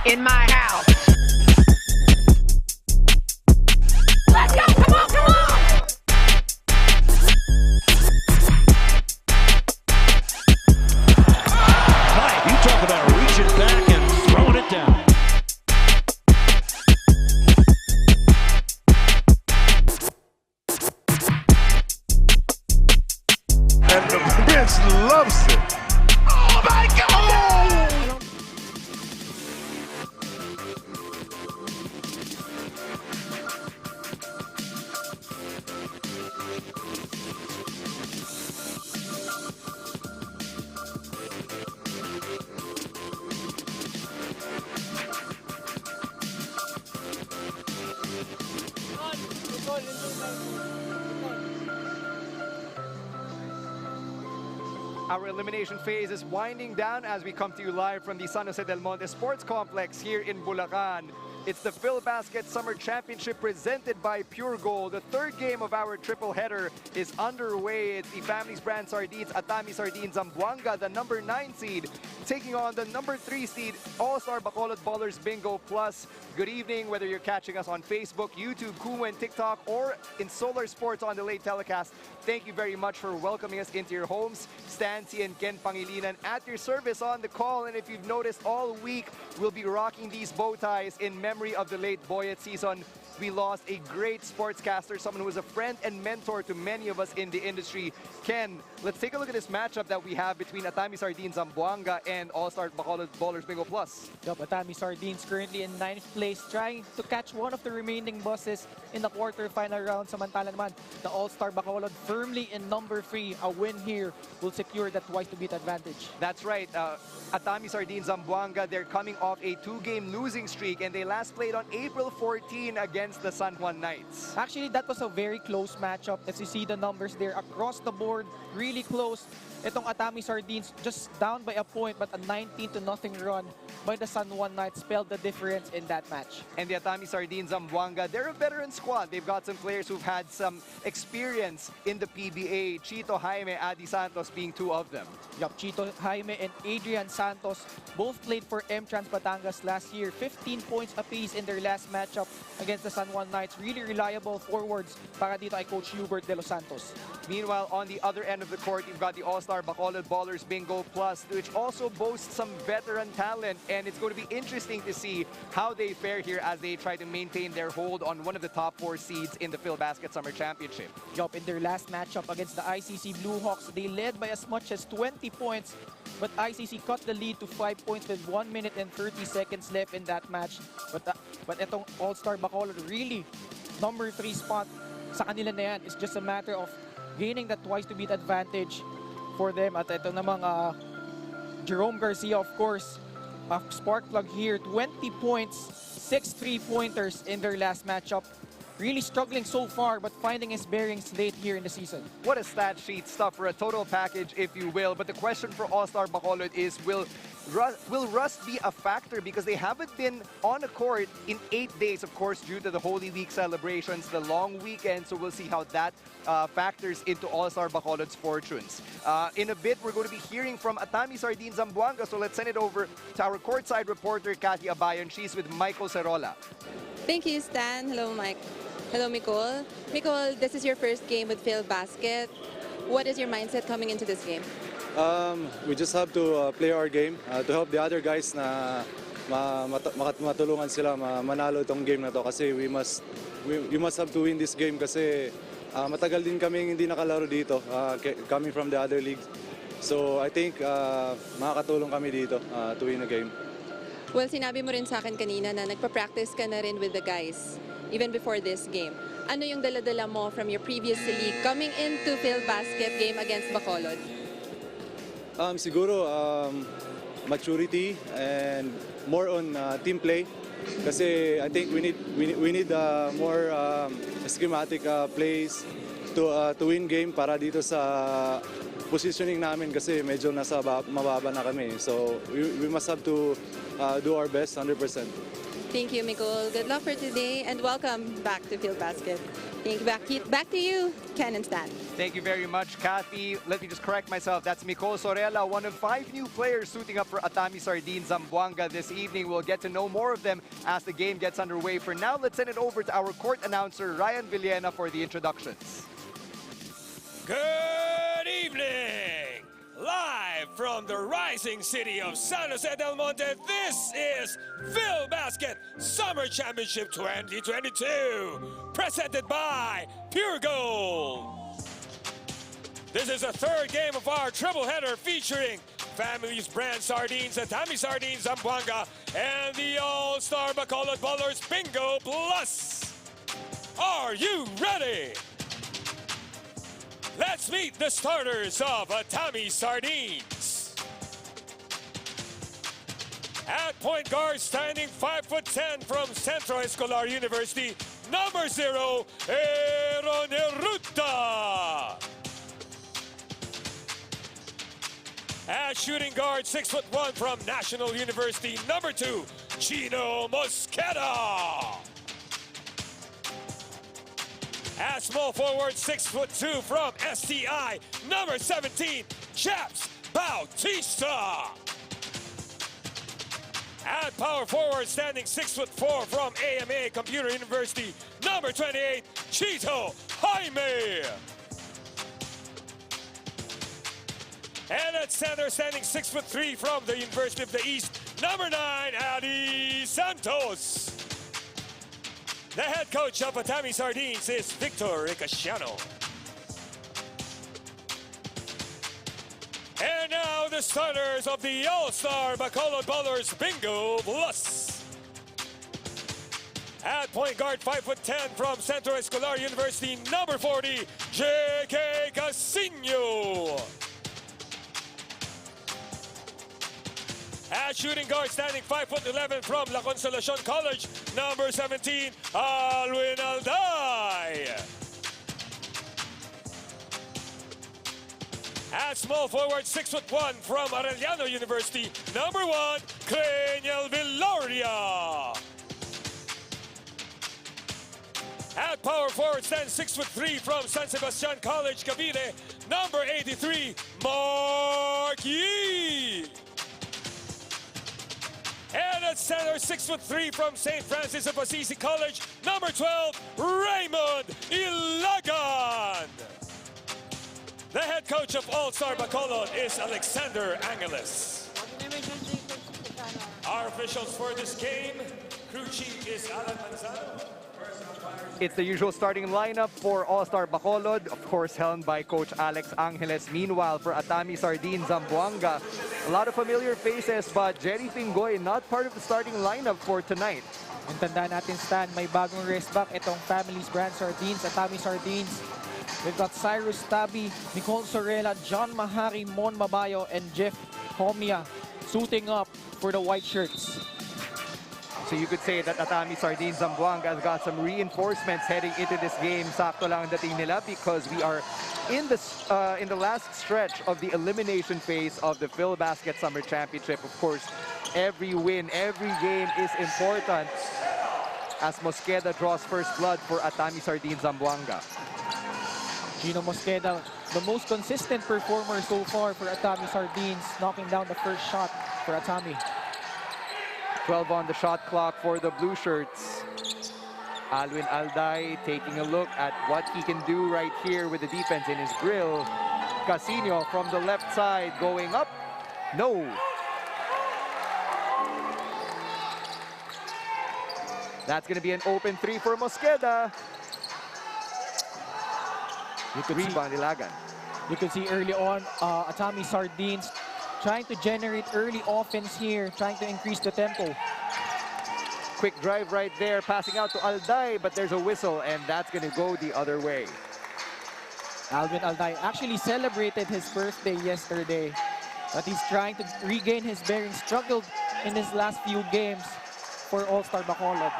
in my house. Let's go! Come on, come on! Mike, you talk about reaching back and throwing it down. And the bench loves it. Oh my God! Our elimination phase is winding down as we come to you live from the San Jose del Monte Sports Complex here in Bulacan. It's the PhilBasket Summer Championship presented by Pure Gold. The third game of our triple header is underway. It's the Family's Brand Sardines, Atami Sardines, Zamboanga, the number 9 seed, taking on the number 3 seed, AllStar Bacolod Ballers BingoPlus. Good evening, whether you're catching us on Facebook, YouTube, Kumu, and TikTok, or in Solar Sports on the late telecast. Thank you very much for welcoming us into your homes. Stancy and Ken Pangilinan at your service on the call. And if you've noticed, all week we'll be rocking these bow ties in memory of the late Boyet season. We lost a great sportscaster, someone who was a friend and mentor to many of us in the industry. Ken, let's take a look at this matchup that we have between Atami Sardines Zamboanga and AllStar Bacolod Ballers BingoPlus. Yup, Atami Sardines currently in 9th place, trying to catch one of the remaining buses in the quarterfinal round. Samantala naman, the AllStar Bacolod firmly in number 3. A win here will secure that twice-to-beat advantage. That's right. Atami Sardines Zamboanga, they're coming off a 2-game losing streak, and they last played on April 14 against the San Juan Knights. Actually, that was a very close matchup. As you see the numbers there across the board, really close. Itong Atami Sardines just down by a point, but a 19-0 run by the San Juan Knights spelled the difference in that match. And the Atami Sardines Zamboanga, they're a veteran squad. They've got some players who've had some experience in the PBA. Chito, Jaime, Adi Santos being 2 of them. Yup, Chito, Jaime, and Adrian Santos both played for M-Trans Batangas last year. 15 points apiece in their last matchup against the San Juan Knights. Really reliable forwards para dito ay Coach Hubert De Los Santos. Meanwhile, on the other end of the court, you've got the AllStar Bacolod Ballers BingoPlus, which also boasts some veteran talent, and it's going to be interesting to see how they fare here as they try to maintain their hold on one of the top 4 seeds in the PhilBasket Summer Championship. Yup, in their last matchup against the ICC Blue Hawks, they led by as much as 20 points, but ICC cut the lead to 5 points with 1 minute and 30 seconds left in that match. But itong AllStar Bacolod, really, number 3 spot sa kanila na yan. It's just a matter of gaining that twice-to-beat advantage for them. At ito namang Jerome Garcia, of course, a spark plug here. 20 points, 6 3-pointers in their last matchup. Really struggling so far, but finding his bearings late here in the season. What a stat sheet stuff for a total package, if you will. But the question for AllStar Bacolod is, will rust be a factor? Because they haven't been on the court in 8 days, of course, due to the Holy Week celebrations, the long weekend. So we'll see how that factors into AllStar Bacolod's fortunes. In a bit, we're going to be hearing from Atami Sardines Zamboanga. So let's send it over to our courtside reporter, Cathy Abayon. She's with Michael Cerola. Thank you, Stan. Hello, Mike. Hello, Nicole. Nicole, this is your first game with PhilBasket. What is your mindset coming into this game? We just have to play our game to help the other guys na matulungan sila manalo itong game na to, kasi we must have to win this game kasi matagal din kaming hindi nakalaro dito, coming from the other leagues. So I think makakatulong kami dito to win the game. Well, sinabi mo rin sa akin kanina na nagpa-practice ka na rin with the guys even before this game. Ano yung dala-dala mo from your previous league coming into PhilBasket game against Bacolod? Siguro maturity and more on team play, kasi I think we need more schematic plays to win game para dito sa positioning namin, kasi medyo nasa mababa na kami. So we must have to do our best 100%. Thank you, Nicole. Good luck for today and welcome back to Field Basket. Thank you. Back to you, Ken and Stan. Thank you very much, Kathy. Let me just correct myself. That's Nicole Sorella, one of 5 new players suiting up for Atami Sardines Zamboanga this evening. We'll get to know more of them as the game gets underway. For now, let's send it over to our court announcer, Ryan Villena, for the introductions. Good evening! Live from the rising city of San Jose del Monte, this is Field Basket Summer Championship 2022, presented by Pure Gold. This is the 3rd game of our triple header featuring Family's Brand Sardines, Atami Sardines Zamboanga, and the AllStar Bacolod Ballers BingoPlus. Are you ready? Let's meet the starters of Atami Sardines. At point guard, standing 5'10" from Centro Escolar University, number 0, Aaron Neruta. At shooting guard, 6'1" from National University, number 2, Chino Mosqueda. At small forward, 6'2" from STI, number 17, Chaps Bautista. At power forward, standing 6'4" from AMA Computer University, number 28, Chito Jaime. And at center, standing 6'3" from the University of the East, number 9, Adi Santos. The head coach of Atami Sardines is Victor Ricasiano. And now the starters of the AllStar Bacolod Ballers BingoPlus. At point guard, 5'10" from Centro Escolar University, number 40, J.K. Casino. At shooting guard, standing 5'11" from La Consolacion College, number 17, Alwin Alday. At small forward, 6'1" from Arellano University, number 1, Craniel Viloria. At power forward, standing 6'3" from San Sebastian College, Cavite, number 83, Mark Yee. And at center, 6'3" from St. Francis of Assisi College, number 12, Raymond Ilagan. The head coach of AllStar Bacolod is Alexander Angeles. Our officials for this game, crew chief is Alan Manzano. It's the usual starting lineup for AllStar Bacolod, of course helmed by Coach Alex Angeles. Meanwhile, for Atami Sardines Zamboanga, a lot of familiar faces, but Jerie Pingoy not part of the starting lineup for tonight. And tandaan natin, Stan, may bagong race back itong Family's Brand Sardines, Atami Sardines. We've got Cyrus Tabi, Nicole Sorella, John Mahari, Mon Mabayo, and Jeff Homia suiting up for the white shirts. So you could say that Atami Sardines Zamboanga has got some reinforcements heading into this game. Sakto lang ang dating nila because we are in the last stretch of the elimination phase of the Field Basket Summer Championship. Of course, every win, every game is important as Mosqueda draws first blood for Atami Sardines Zamboanga. Chino Mosqueda, the most consistent performer so far for Atami Sardines, knocking down the first shot for Atami. 12 on the shot clock for the blue shirts. Alwin Alday taking a look at what he can do right here with the defense in his grill. Casino from the left side going up. No. That's going to be an open 3 for Mosqueda. You could rebound Ilagan. You can see early on, Atami Sardines trying to generate early offense here, trying to increase the tempo. Quick drive right there, passing out to Alday, but there's a whistle, and that's going to go the other way. Alwin Alday actually celebrated his birthday yesterday, but he's trying to regain his bearings. Struggled in his last few games for AllStar Bacolod.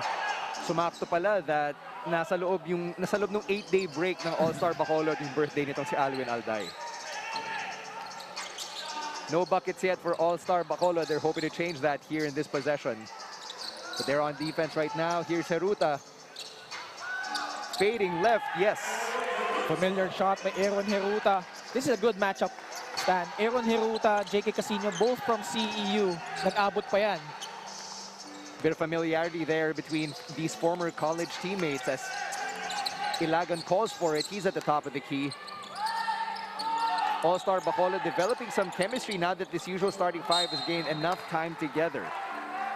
Sumakto pala that nasa loob ng 8-day break ng AllStar Bacolod yung birthday nitong si Alwin Alday. No buckets yet for AllStar Bacolod. They're hoping to change that here in this possession. But they're on defense right now. Here's Heruta. Fading left, yes. Familiar shot by Aaron Heruta. This is a good matchup, Stan. Aaron Heruta, JK Casino, both from CEU. Nag-abot pa yan. Bit of familiarity there between these former college teammates as Ilagan calls for it. He's at the top of the key. AllStar Bacolod developing some chemistry now that this usual starting five has gained enough time together.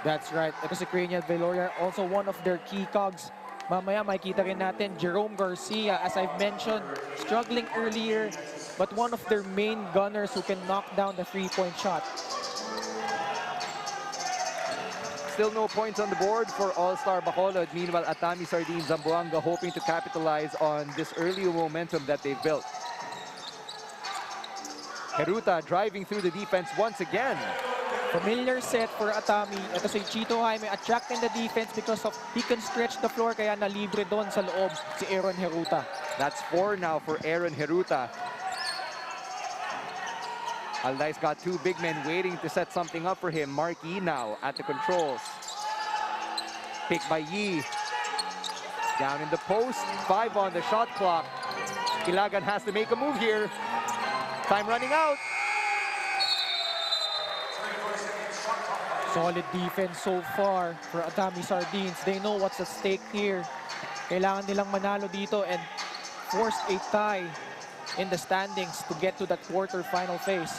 That's right. Ito si Cranial Veloria, also one of their key cogs. Mamaya makikita rin natin Jerome Garcia, as I've mentioned, struggling earlier, but one of their main gunners who can knock down the three-point shot. Still no points on the board for AllStar Bacolod. Meanwhile, Atami Sardines Zamboanga hoping to capitalize on this early momentum that they've built. Heruta driving through the defense once again. Familiar set for Atami. Ito si Chito Jaime attracting the defense because of he can stretch the floor kaya nalibre doon sa loob si Aaron Heruta. That's 4 now for Aaron Heruta. Alday's got two big men waiting to set something up for him. Mark Yi now at the controls. Picked by Yi. Down in the post. 5 on the shot clock. Ilagan has to make a move here. Time running out. Solid defense so far for Atami Sardines. They know what's at stake here. Kailangan nilang manalo dito and force a tie in the standings to get to that quarter-final phase.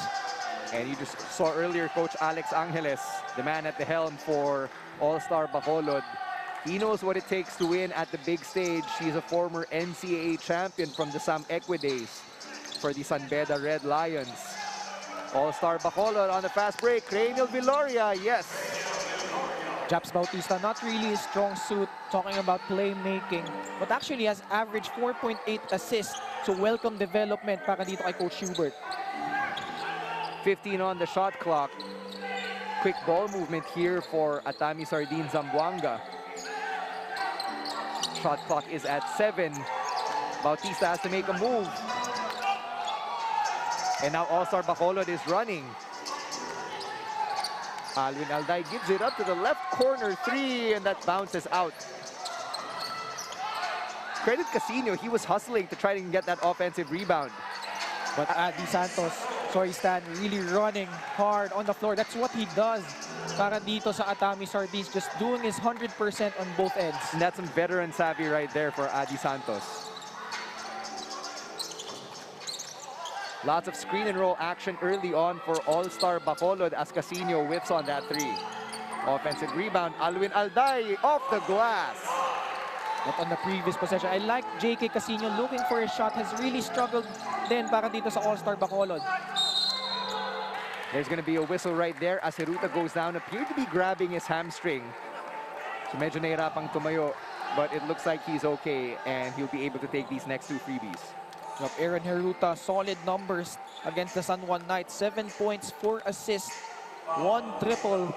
And you just saw earlier Coach Alex Angeles, the man at the helm for AllStar Bacolod. He knows what it takes to win at the big stage. He's a former NCAA champion from the Sam Equi days for the San Beda Red Lions. AllStar Bacolod on the fast break. Cranial Veloria, yes. Japs Bautista, not really a strong suit talking about playmaking, but actually has averaged 4.8 assists. So welcome development para dito kay Coach Hubert. 15 on the shot clock. Quick ball movement here for Atami Sardines Zamboanga. Shot clock is at 7. Bautista has to make a move. And now AllStar Bacolod is running. Alwin Alday gives it up to the left corner 3, and that bounces out. Credit Casino, he was hustling to try to get that offensive rebound. But Adi Santos, sorry Stan, really running hard on the floor. That's what he does para dito sa Atami Sardines, just doing his 100% on both ends. And that's some veteran savvy right there for Adi Santos. Lots of screen and roll action early on for AllStar Bacolod as Casino whiffs on that 3. Offensive rebound, Alwin Alday off the glass. But on the previous possession, I like JK Casino looking for a shot, has really struggled then para dito sa AllStar Bacolod. There's going to be a whistle right there as Heruta goes down, appeared to be grabbing his hamstring. So medyo nahirapang tumayo, but it looks like he's okay and he'll be able to take these next 2 freebies. Aaron Heruta, solid numbers against the San Juan Knights. 7 points, 4 assists, 1 triple.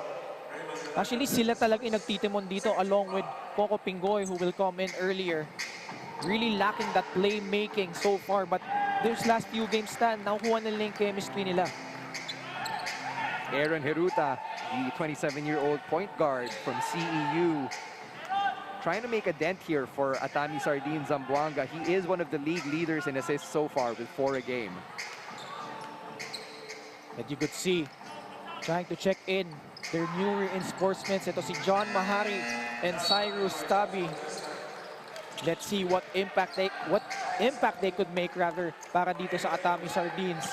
Actually, sila talagang nagtitimon dito along with Coco Pingoy, who will come in earlier. Really lacking that playmaking so far, but those last few games stand, nakuha nila yung chemistry nila. Aaron Heruta, the 27-year-old point guard from CEU, trying to make a dent here for Atami Sardines Zamboanga. He is one of the league leaders in assists so far with 4 a game. And you could see, trying to check in their new reinforcements. Ito si John Mahari and Cyrus Tabi. Let's see what impact they could make rather para dito sa Atami Sardines.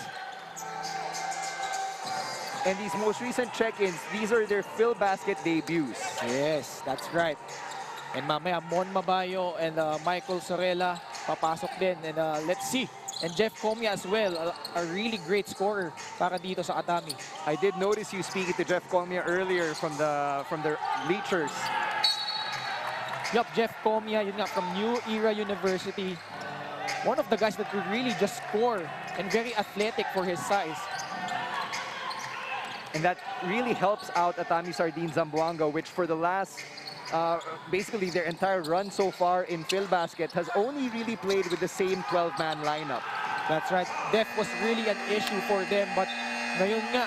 And these most recent check-ins, these are their fill basket debuts. Yes, that's right. And mamaya, Mon Mabayo and Michael Sorella papasok din. And let's see. And Jeff Comia as well, a really great scorer para dito sa Atami. I did notice you speaking to Jeff Comia earlier from the bleachers. Yup, Jeff Comia, yun nga, from New Era University. One of the guys that could really just score and very athletic for his size. And that really helps out Atami Sardines Zamboanga, which for the last basically their entire run so far in PhilBasket has only really played with the same 12-man lineup. That's right. Depth was really an issue for them, but ngayon nga,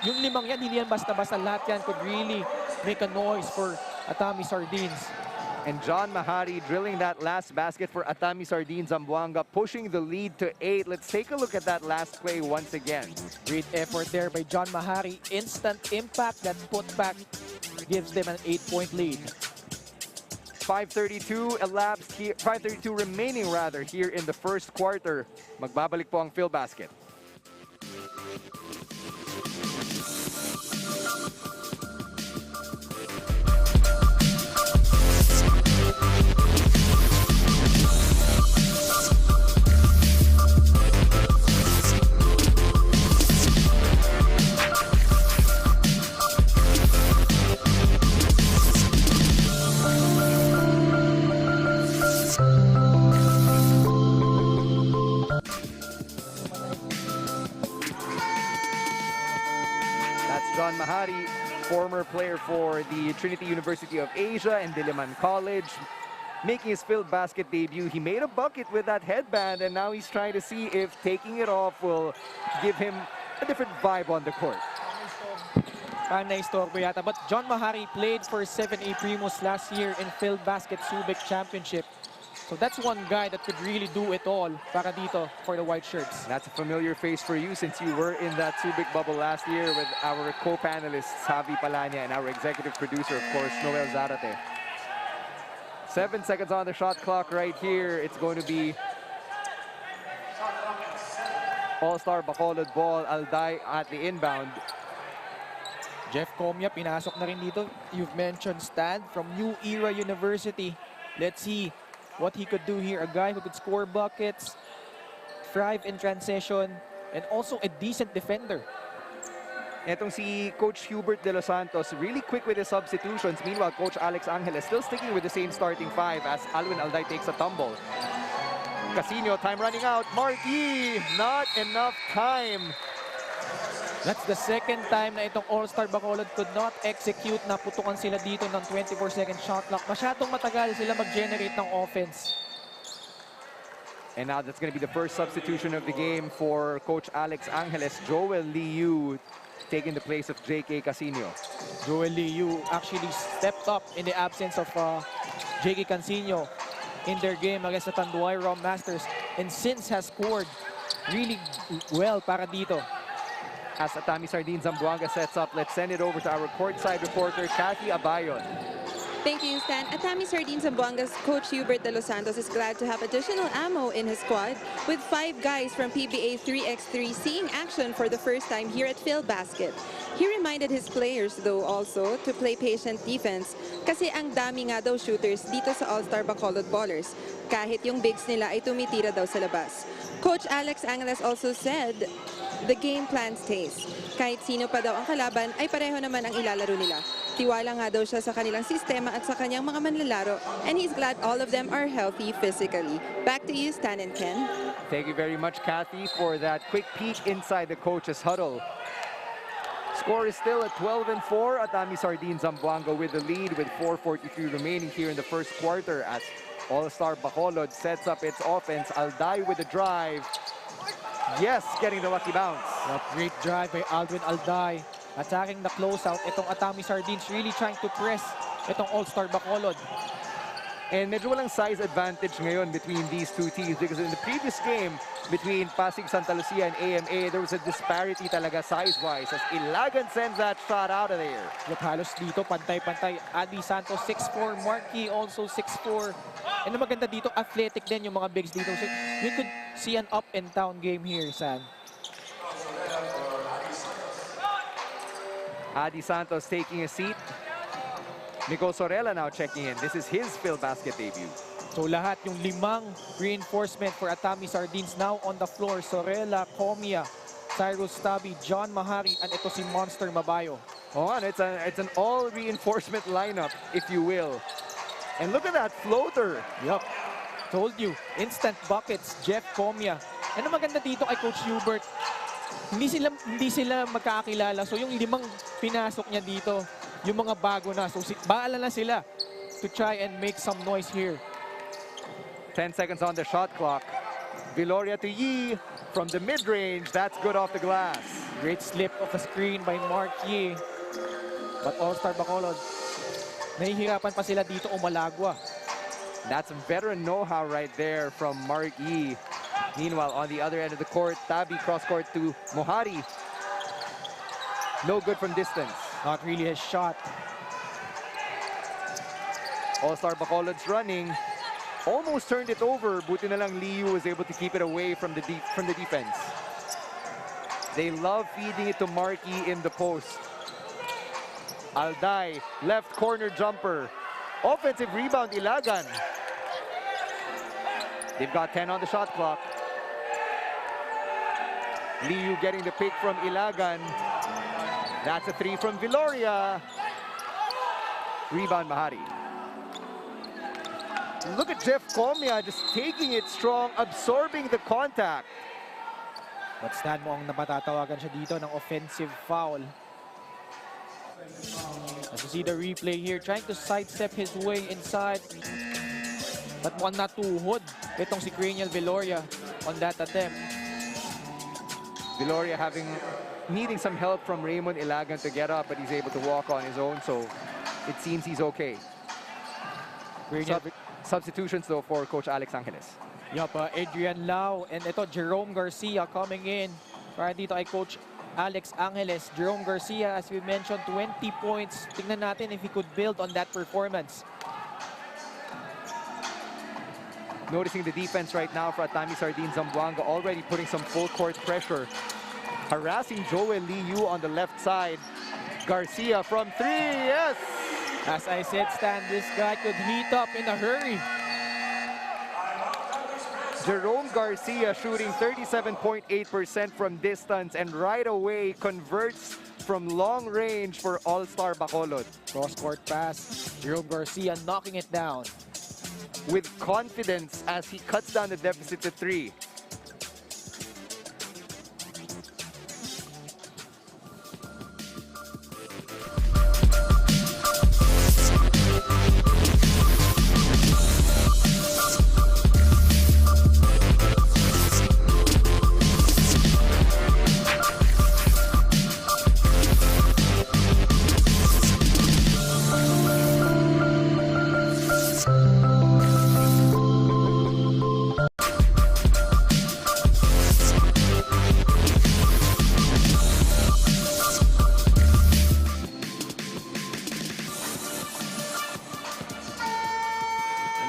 yung limang yan, hindi yan basta-basta. Lahat yan could really make a noise for Atami Sardines. And John Mahari drilling that last basket for Atami Sardines Zamboanga, pushing the lead to 8. Let's take a look at that last play once again. Great effort there by John Mahari. Instant impact. That putback gives them an 8-point lead. 5:32 elapsed here, 5:32 remaining rather here in the first quarter. Magbabalik po ang Phil Basket. John Mahari, former player for the Trinity University of Asia and Diliman College, making his Phil Basket debut. He made a bucket with that headband, and now he's trying to see if taking it off will give him a different vibe on the court. Naistorbo yata. But John Mahari played for 7A Primos last year in Phil Basket Subic Championship. So that's one guy that could really do it all para dito for the white shirts. That's a familiar face for you since you were in that Subic bubble last year with our co-panelists, Javi Palanya, and our executive producer, of course, Noel Zarate. 7 seconds on the shot clock right here. It's going to be AllStar Bacolod ball, Alday at the inbound. Jeff Comia, pinasok na rin dito. You've mentioned Stan from New Era University. Let's see what he could do here. A guy who could score buckets, thrive in transition, and also a decent defender. Etong si Coach Hubert De Los Santos, really quick with his substitutions. Meanwhile, Coach Alex Angeles still sticking with the same starting five as Alwin Alday takes a tumble. Casino, time running out. Marquis, not enough time. That's the second time na itong AllStar Bacolod could not execute. Naputukan sila dito ng 24-second shot clock. Masyadong matagal sila mag-generate ng offense. And now that's going to be the first substitution of the game for Coach Alex Angeles. Joel Liu taking the place of J.K. Casino. Joel Liu actually stepped up in the absence of J.K. Casino in their game against the Tanduay Raw Masters. And since has scored really well para dito. As Atami Sardines Zamboanga sets up, let's send it over to our courtside reporter, Cathy Abayon. Thank you, Stan. Atami Sardines Zamboanga's coach Hubert De Los Santos is glad to have additional ammo in his squad, with 5 guys from PBA 3x3 seeing action for the first time here at Phil Basket. He reminded his players, though, also to play patient defense kasi ang dami nga daw shooters dito sa AllStar Bacolod Ballers, kahit yung bigs nila ay tumitira daw sa labas. Coach Alex Angeles also said the game plan stays. Kahit sino pa daw ang kalaban, ay pareho naman ang ilalaro nila. Tiwala nga daw siya sa kanilang sistema at sa kanyang mga manlalaro, and he's glad all of them are healthy physically. Back to you, Stan and Ken. Thank you very much, Cathy, for that quick peek inside the coach's huddle. Score is still at 12-4. Atami Sardines Zamboanga with the lead with 4:43 remaining here in the first quarter as AllStar Bacolod sets up its offense. Alday with the drive. Yes, getting the lucky bounce. What great drive by Alwin Alday. Attacking the closeout. Itong Atami Sardines really trying to press itong AllStar Bacolod. And medyo walang size advantage ngayon between these two teams because in the previous game between Pasig Santa Lucia and AMA, there was a disparity talaga size-wise as Ilagan sends that shot out of there. Look, halos dito, pantay-pantay. Adi Santos, 6'4". Marquis also 6'4". And ang maganda dito, athletic din yung mga bigs dito. So we could see an up-and-down game here, San. Adi Santos taking a seat. Nico Sorella now checking in. This is his Phil Basket debut. So lahat yung 5 reinforcement for Atami Sardines now on the floor. Sorella, Comia, Cyrus Tabi, John Mahari, and ito si Monster Mabayo. Oh, and it's an all reinforcement lineup, if you will. And look at that floater. Yup. Told you, instant buckets, Jeff Comia. Ano maganda dito kay Coach Hubert? Hindi sila magkakakilala. So yung 5 pinasok niya dito, yung mga bago na. So baala na sila to try and make some noise here. 10 seconds on the shot clock. Viloria to Yi from the mid-range. That's good off the glass. Great slip of a screen by Marquis. But AllStar Bacolod, nahihirapan pa sila dito umalagwa. That's some veteran know-how right there from Mark Yee. Meanwhile, on the other end of the court, Tabi cross-court to Mohari. No good from distance. Not really a shot. AllStar Bacolod's running. Almost turned it over. Buti na lang Liu was able to keep it away from the defense. They love feeding it to Marquis in the post. Alday, left corner jumper. Offensive rebound, Ilagan. They've got 10 on the shot clock. Liu getting the pick from Ilagan. That's a 3 from Viloria. Rebound, Mahari. Look at Jeff Comia just taking it strong, absorbing the contact. But stand mo ang napatatawagan siya dito ng offensive foul. As you see the replay here, trying to sidestep his way inside. But mukhang natuhod itong si Cranial Viloria on that attempt. Viloria needing some help from Raymond Ilagan to get up, but he's able to walk on his own, so it seems he's okay. Substitutions though for Coach Alex Angeles. Yup, Adrian Lau and ito Jerome Garcia coming in para dito ay Coach Alex Angeles. Jerome Garcia, as we mentioned, 20 points. Tingnan natin if he could build on that performance. Noticing the defense right now for Atami Sardines Zamboanga, already putting some full court pressure. Harassing Joel Liu on the left side. Garcia from 3, yes! As I said, Stan, this guy could heat up in a hurry. Jerome Garcia shooting 37.8% from distance and right away converts from long range for AllStar Bacolod. Cross-court pass, Jerome Garcia knocking it down. With confidence as he cuts down the deficit to 3.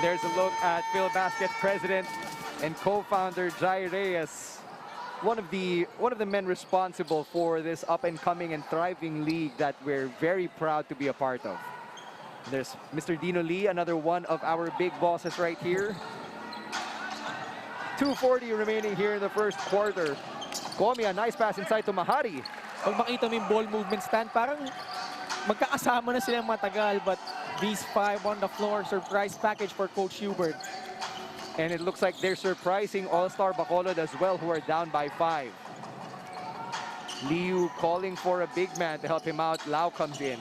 There's a look at Phil Basket president and co-founder Jerie, one of the men responsible for this up-and-coming and thriving league that we're very proud to be a part of. There's Mr. Dino Lee, another one of our big bosses right here. 2:40 remaining here in the first quarter. Comia, nice pass inside to Mahari. Pag makita mo yung ball movement, Stan, parang magkakasama na silang matagal, but these 5 on the floor, surprise package for Coach Hubert. And it looks like they're surprising AllStar Bacolod as well, who are down by 5. Liu calling for a big man to help him out. Lau comes in.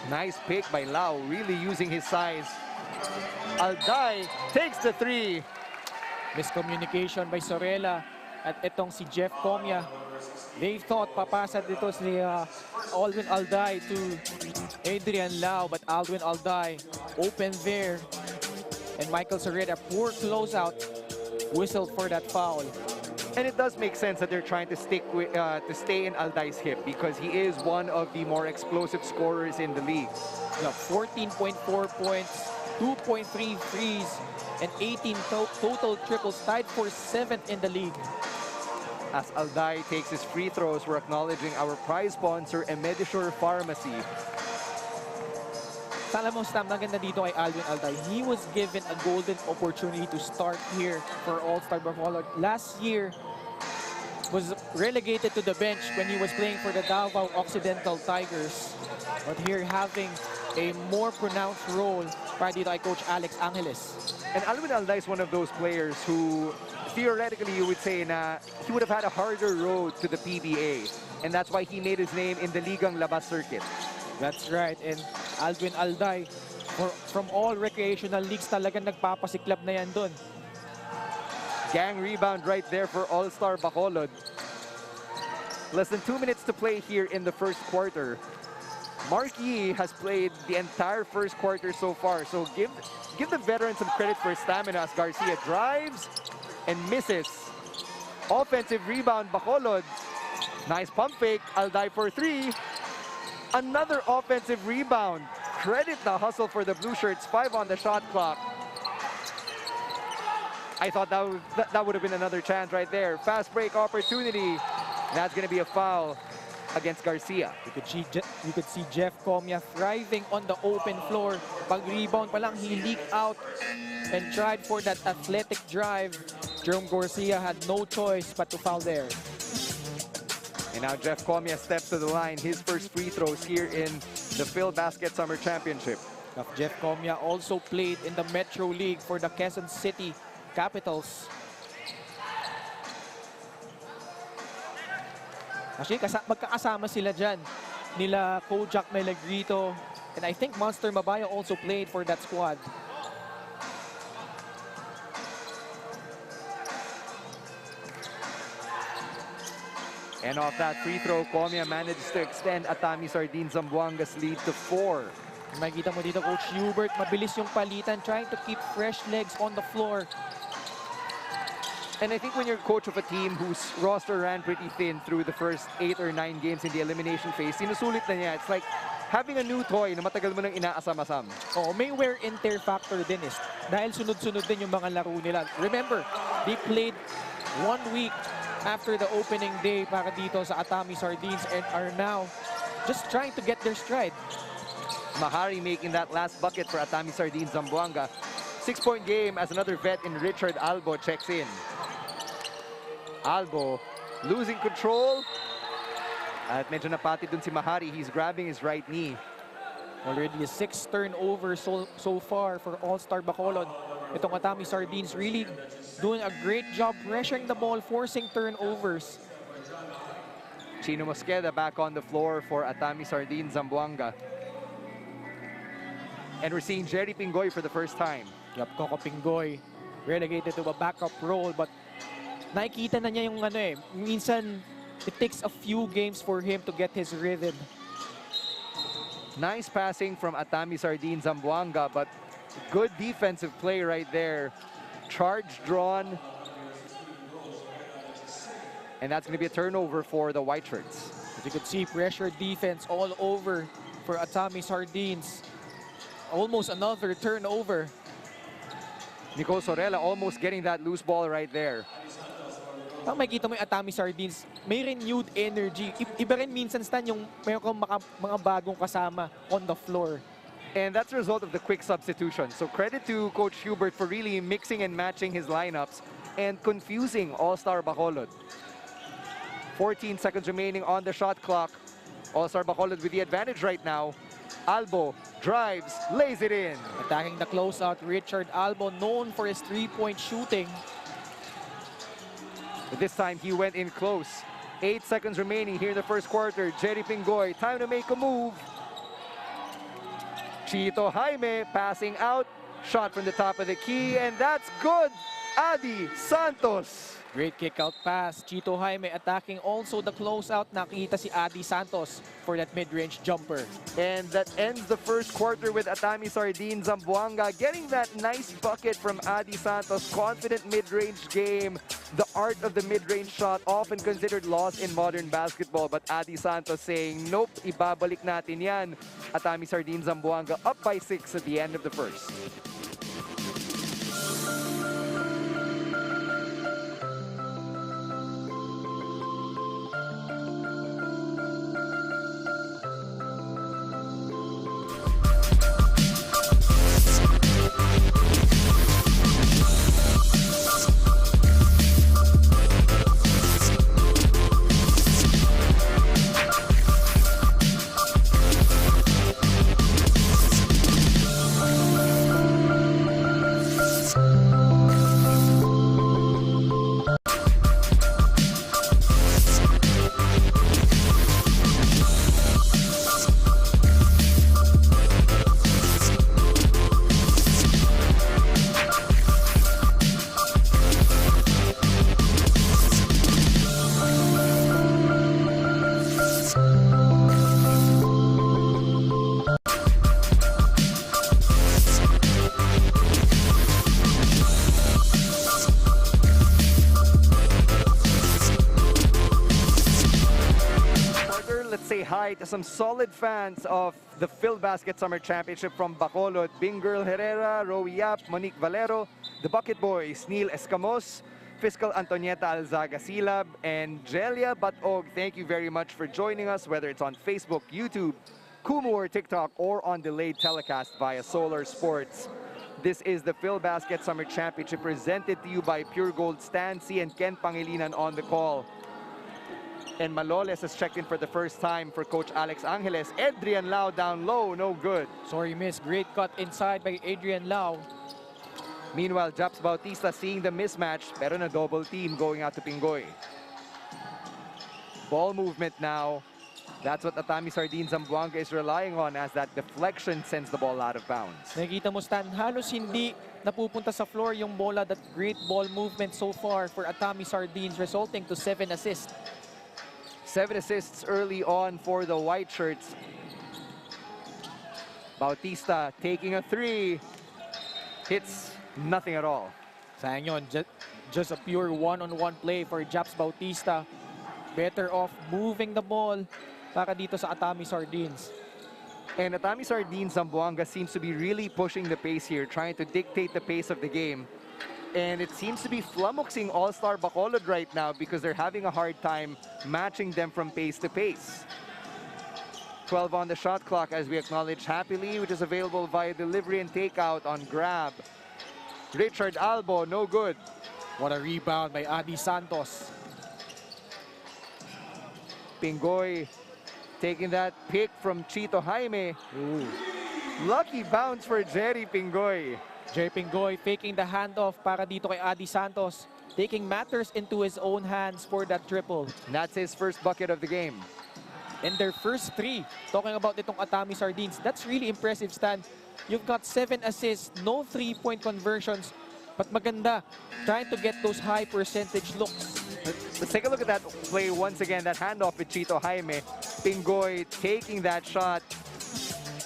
Nice pick by Lau, really using his size. Alday takes the 3. Miscommunication by Sorella at itong si Jeff Comia. They thought papasa dito si Alwin Alday to Adrian Lau, but Alwin Alday open there. And Michael Sorella, poor closeout, whistled for that foul. And it does make sense that they're trying to stay in Alday's hip because he is one of the more explosive scorers in the league. Yeah, 14.4 points, 2.3 threes, and 18 total triples, tied for 7th in the league. As Alday takes his free throws, we're acknowledging our prize sponsor, Emedisure Pharmacy. Alam mo, Stam, maganda dito kay Alwin Alday. He was given a golden opportunity to start here for AllStar Bacolod. Last year, was relegated to the bench when he was playing for the Davao Occidental Tigers. But here, having a more pronounced role para dito kay Coach Alex Angeles. And Alwin Alday is one of those players who, theoretically, you would say na he would have had a harder road to the PBA. And that's why he made his name in the Ligang Labas circuit. That's right. And Alwin Alday, from all recreational leagues, talagang nagpapasiklab na yan dun. Gang rebound right there for AllStar Bacolod. Less than 2 minutes to play here in the first quarter. Marquis has played the entire first quarter so far, so give the veteran some credit for his stamina as Garcia drives and misses. Offensive rebound, Bacolod. Nice pump fake, Alday for 3. Another offensive rebound. Credit the hustle for the blue shirts, 5 on the shot clock. I thought that would have been another chance right there. Fast break opportunity. That's going to be a foul against Garcia. You could see Jeff Comia thriving on the open floor. Pag-rebound pa lang, he leaked out and tried for that athletic drive. Jerome Garcia had no choice but to foul there. And now Jeff Comia steps to the line. His first free throws here in the Phil Basket Summer Championship. Jeff Comia also played in the Metro League for the Quezon City Capitals. Actually, magkakasama sila dyan. Nila Kojak Melagrito. And I think Monster Mabayo also played for that squad. And off that free throw, Comia manages to extend Atami Sardines Zamboanga's lead to 4. Makikita mo dito, Coach Hubert, mabilis yung palitan, trying to keep fresh legs on the floor. And I think when you're coach of a team whose roster ran pretty thin through the first 8 or 9 games in the elimination phase, sinusulit na niya. It's like having a new toy na matagal mo nang inaasam-asam. Oh, may wear and tear factor din is dahil sunod-sunod din yung mga laro nila. Remember, they played 1 week after the opening day para dito sa Atami Sardines and are now just trying to get their stride. Mahari making that last bucket for Atami Sardines Zamboanga. 6-point game as another vet in Richard Albo checks in. Albo losing control. At medyo napati dun si Mahari. He's grabbing his right knee. Already a 6 turnovers so far for AllStar Bacolod. Itong Atami Sardines really doing a great job pressuring the ball, forcing turnovers. Chino Mosqueda back on the floor for Atami Sardines Zamboanga. And we're seeing Jerie Pingoy for the first time. Yup, Coco Pingoy relegated to a backup role, but nakikita na niya yung minsan it takes a few games for him to get his rhythm. Nice passing from Atami Sardines Zamboanga, but good defensive play right there. Charge drawn. And that's going to be a turnover for the White Shirts. As you could see, pressure defense all over for Atami Sardines. Almost another turnover. Nico Sorella almost getting that loose ball right there. Pag makikita mo yung Atami Sardines, may renewed energy. Iba rin minsan, Stan, yung may mga bagong kasama on the floor. And that's a result of the quick substitution. So credit to Coach Hubert for really mixing and matching his lineups and confusing AllStar Bacolod. 14 seconds remaining on the shot clock. AllStar Bacolod with the advantage right now. Albo drives, lays it in. Attacking the closeout, Richard Albo, known for his three-point shooting. But this time he went in close. 8 seconds remaining here in the first quarter. Jerie Pingoy, time to make a move. Chito Jaime passing out. Shot from the top of the key, and that's good. Adi Santos. Great kick-out pass. Chito Jaime attacking also the closeout. Nakita si Adi Santos for that mid-range jumper. And that ends the first quarter with Atami Sardines Zamboanga getting that nice bucket from Adi Santos. Confident mid-range game. The art of the mid-range shot often considered lost in modern basketball. But Adi Santos saying, nope, ibabalik natin yan. Atami Sardines Zamboanga up by 6 at the end of the first. some solid fans of the Phil Basket Summer Championship from Bacolod. Bing Girl Herrera, Roe Yap, Monique Valero, the Bucket Boys, Neil Escamos, Fiscal Antonieta Alzaga Silab, and Jelia Batog. Thank you very much for joining us, whether it's on Facebook, YouTube, Kumu or TikTok, or on delayed telecast via Solar Sports. This is the Phil Basket Summer Championship presented to you by Pure Gold. Stan C and Ken Pangilinan on the call. And Maloles has checked in for the first time for Coach Alex Angeles. Adrian Lau down low, no good. Sorry, miss. Great cut inside by Adrian Lau. Meanwhile, Japs Bautista seeing the mismatch, pero na double team going out to Pingoy. Ball movement now. That's what Atami Sardines Zamboanga is relying on, as that deflection sends the ball out of bounds. Nakikita mo, Stan, halos hindi napupunta sa floor yung bola. That great ball movement so far for Atami Sardines, resulting to 7 assists. 7 assists early on for the white shirts. Bautista taking a 3. Hits nothing at all. Sayang yun, just a pure one-on-one play for Japs Bautista. Better off moving the ball para dito sa Atami Sardines. And Atami Sardines Zamboanga seems to be really pushing the pace here, trying to dictate the pace of the game. And it seems to be flummoxing AllStar Bacolod right now because they're having a hard time matching them from pace to pace. 12 on the shot clock as we acknowledge Happily, which is available via delivery and takeout on Grab. Richard Albo, no good. What a rebound by Adi Santos. Pingoy taking that pick from Chito Jaime. Ooh. Lucky bounce for Jerie Pingoy. Jerie Pingoy faking the handoff para dito kay Adi Santos, taking matters into his own hands for that triple. And that's his first bucket of the game. And their first 3, talking about itong Atami Sardines, that's really impressive, Stan. You've got 7 assists, no 3-point conversions, but maganda, trying to get those high percentage looks. Let's take a look at that play once again, that handoff with Chito Jaime. Pingoy taking that shot.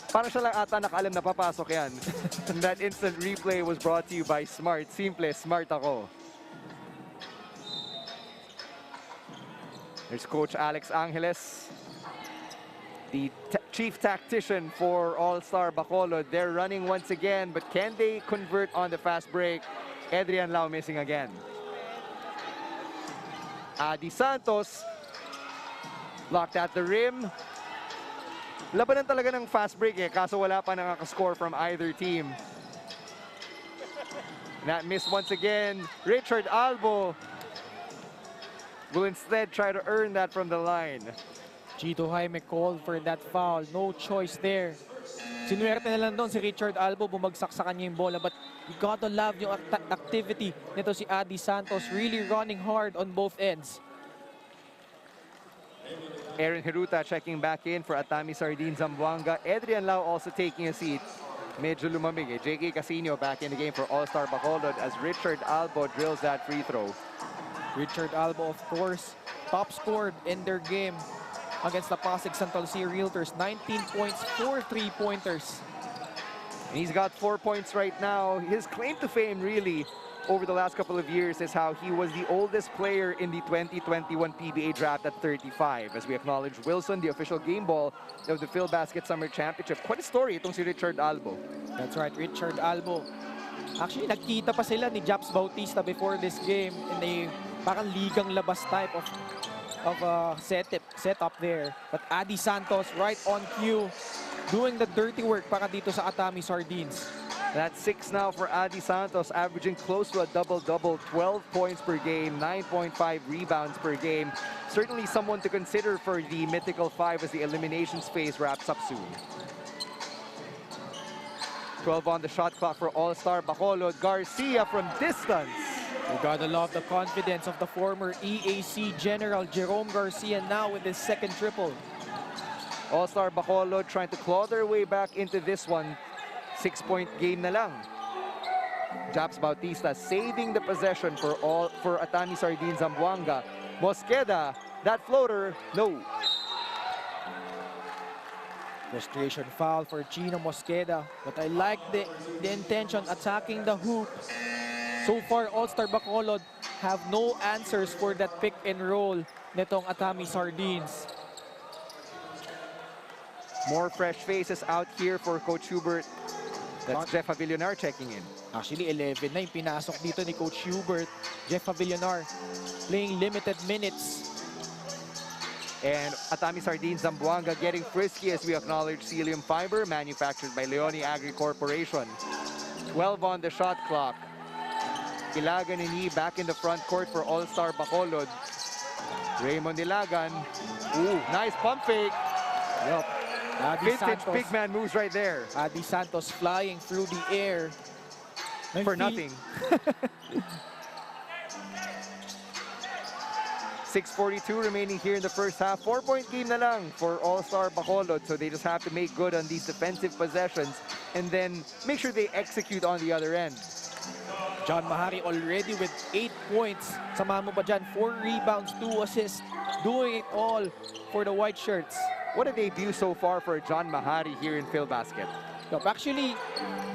Parang siya lang ata nakaalam na papasok yan. And that instant replay was brought to you by Smart. Simple, smart ako. There's Coach Alex Angeles, the chief tactician for AllStar Bacolod. They're running once again, but can they convert on the fast break? Adrian Lau missing again. Adi Santos blocked at the rim. Labanan talaga ng fast break kaso wala pa nakaka-score from either team. That miss once again. Richard Albo will instead try to earn that from the line. Chito Jaime called for that foul. No choice there. Sinuwerte na lang doon si Richard Albo, bumagsak sa kanya yung bola. But you gotta love yung activity nito si Adi Santos. Really running hard on both ends. Aaron Hiruta checking back in for Atami Sardines Zamboanga. Adrian Lau also taking a seat. Medyo lumamig J.K. Casino back in the game for AllStar Bacolod as Richard Albo drills that free throw. Richard Albo, of course, top scored in their game against the Pasig Santa Lucia Realtors. 19 points, 4 3-pointers. And he's got 4 points right now. His claim to fame really over the last couple of years is how he was the oldest player in the 2021 PBA draft at 35. As we acknowledge Wilson, the official game ball of the Phil Basket Summer Championship. Quite a story itong si Richard Albo. That's right, Richard Albo. Actually, nagkita pa sila ni Japs Bautista before this game in a parang ligang labas type of setup there. But Adi Santos right on cue, doing the dirty work para dito sa Atami Sardines. That's 6 now for Adi Santos, averaging close to a double-double, 12 points per game, 9.5 rebounds per game. Certainly someone to consider for the mythical 5 as the eliminations phase wraps up soon. 12 on the shot clock for AllStar Bacolod. Garcia from distance. You gotta love the confidence of the former EAC General Jerome Garcia now with his second triple. AllStar Bacolod trying to claw their way back into this one. 6-point game na lang. Japs Bautista saving the possession for Atami Sardines Zamboanga. Mosqueda, that floater, no. Frustration foul for Chino Mosqueda, but I like the intention attacking the hoop. So far, AllStar Bacolod have no answers for that pick and roll nitong Atami Sardines. More fresh faces out here for Coach Hubert. That's Jeff Avillonar checking in. Actually, 11 na yung pinasok dito ni Coach Hubert. Jeff Avillonar playing limited minutes. And Atami Sardines Zamboanga getting frisky as we acknowledge Cilium Fiber, manufactured by Leone Agri Corporation. 12 on the shot clock. Ilagan and Yi back in the front court for AllStar Bacolod. Raymond Ilagan. Ooh, nice pump fake. Yup. Adi Vintage Santos. big man moves right there. Adi Santos flying through the air. For nothing. 6:42 remaining here in the first half. 4-point game na lang for AllStar Bacolod. So they just have to make good on these defensive possessions and then make sure they execute on the other end. John Mahari already with 8 points. Samahan mo pa dyan, 4 rebounds, 2 assists. Doing it all for the white shirts. What a debut so far for John Mahari here in PhilBasket. Actually,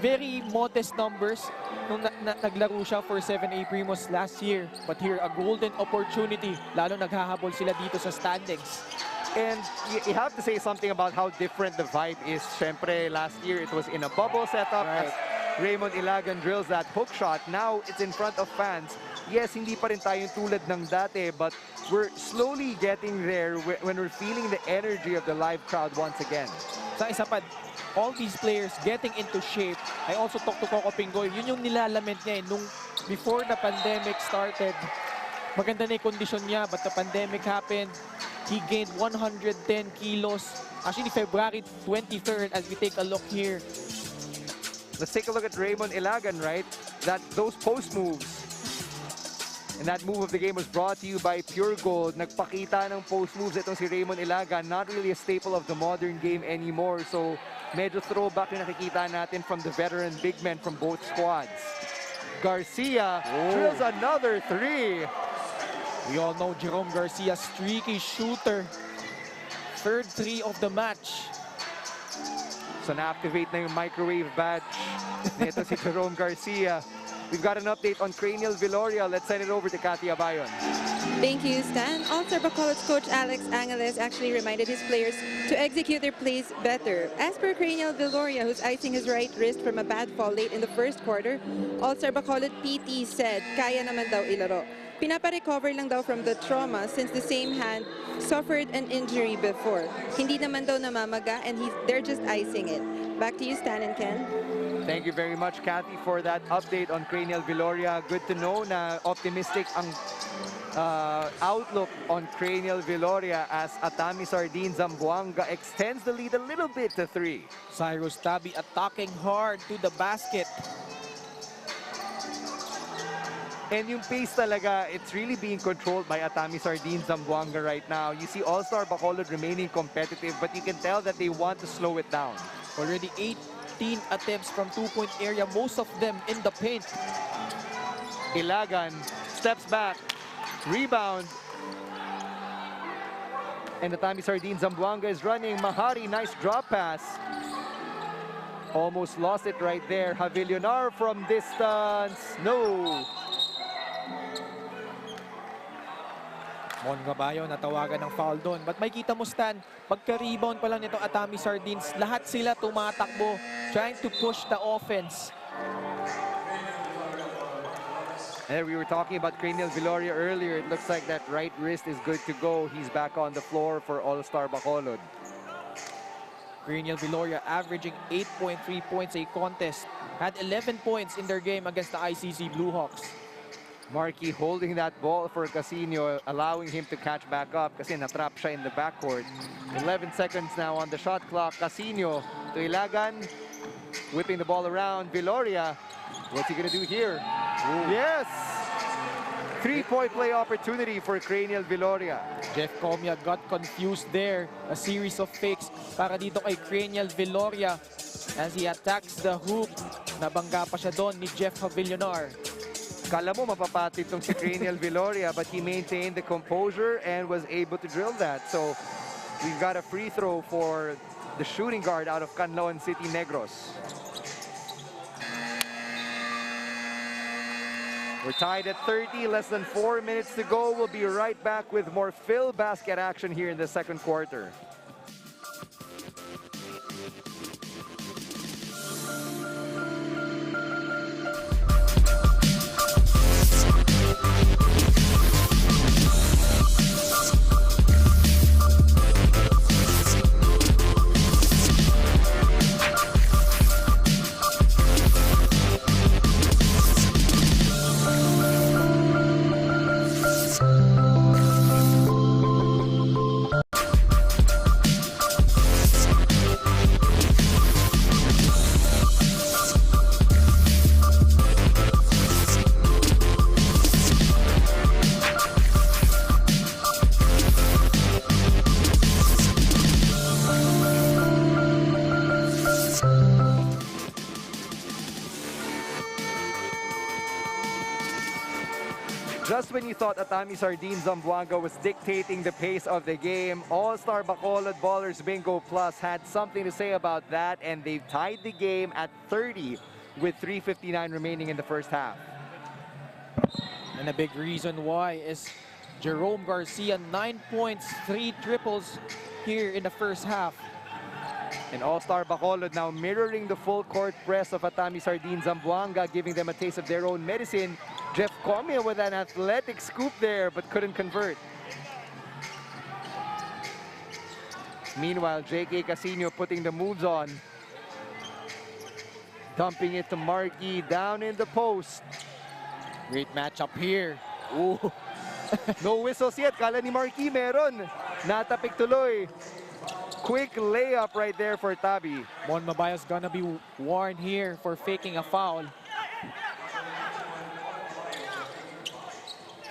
very modest numbers nung naglaro siya for 7A Primos last year. But here, a golden opportunity. Lalo naghahabol sila dito sa standings. And you have to say something about how different the vibe is. Siyempre, last year it was in a bubble setup. Right. As Raymond Ilagan drills that hook shot. Now it's in front of fans. Yes, hindi pa rin tayo tulad ng dati, but we're slowly getting there when we're feeling the energy of the live crowd once again. Sa isa pa, all these players getting into shape. I also talked to Coco Pingoy. Yun yung nilalament niya eh. Nung before the pandemic started, maganda na yung kondisyon niya, but the pandemic happened. He gained 110 kilos. Actually, February 23rd, as we take a look here. Let's take a look at Raymond Ilagan, right? Those post moves. And that move of the game was brought to you by Pure Gold. Nagpakita ng post moves itong si Raymond Ilagan. Not really a staple of the modern game anymore. So, medyo throwback yung nakikita natin from the veteran big men from both squads. Garcia drills another 3. We all know Jerome Garcia, streaky shooter. Third 3 of the match. So na-activate na yung microwave badge nito si Jerome Garcia. We've got an update on Cranial Viloria. Let's send it over to Cathy Abayon. Thank you, Stan. AllStar Bacolod's coach Alex Angeles actually reminded his players to execute their plays better. As per Cranial Viloria, who's icing his right wrist from a bad fall late in the first quarter, AllStar Bacolod PT said, kaya naman daw ilaro. Pinapa-recover lang daw from the trauma since the same hand suffered an injury before. Hindi naman daw namamaga and they're just icing it. Back to you, Stan and Ken. Thank you very much, Cathy, for that update on Cranial Viloria. Good to know na optimistic ang outlook on Cranial Viloria as Atami Sardines Zamboanga extends the lead a little bit to 3. Cyrus Tabi attacking hard to the basket. And yung pace talaga, it's really being controlled by Atami Sardines Zamboanga right now. You see AllStar Bacolod remaining competitive, but you can tell that they want to slow it down. Already 18 attempts from 2-point area, most of them in the paint. Ilagan steps back, rebound. And Atami Sardines Zamboanga is running. Mahari, nice drop pass. Almost lost it right there. Avillonar from distance. No. Mon Gabayo natawagan ng foul doon. But may kita mo, Stan, pagka-rebound pa lang nitong Atami Sardines, lahat sila tumatakbo, trying to push the offense. And we were talking about Cranial Viloria earlier. It looks like that right wrist is good to go. He's back on the floor for AllStar Bacolod. Cranial Viloria averaging 8.3 points a contest. Had 11 points in their game against the ICC Blue Hawks. Markey holding that ball for Casino, allowing him to catch back up kasi natrap siya in the backcourt. 11 seconds now on the shot clock. Casino to Ilagan, whipping the ball around. Viloria, what's he gonna do here? Ooh. Yes! 3-point play opportunity for Cranial Viloria. Jeff Comia got confused there. A series of fakes para dito kay Cranial Viloria as he attacks the hoop. Nabangga pa siya doon ni Jeff Avillonar. Kala mo mapapatid tong si Cranial Viloria, but he maintained the composure and was able to drill that. So we've got a free throw for the shooting guard out of Canlaon City Negros. We're tied at 30, less than 4 minutes to go. We'll be right back with more PhilBasket action here in the second quarter. Just when you thought Atami Sardines Zamboanga was dictating the pace of the game, AllStar Bacolod Ballers BingoPlus had something to say about that, and they've tied the game at 30 with 3:59 remaining in the first half. And a big reason why is Jerome Garcia, 9 points, 3 triples here in the first half. And AllStar Bacolod now mirroring the full court press of Atami Sardines Zamboanga, giving them a taste of their own medicine. Jeff Comia with an athletic scoop there, but couldn't convert. Meanwhile, J.K. Casino putting the moves on. Dumping it to Markey down in the post. Great matchup here. Ooh. No whistles yet. Kala ni Markey meron. Natapik tuloy. Quick layup right there for Tabi. Mon Mabayo's gonna be warned here for faking a foul.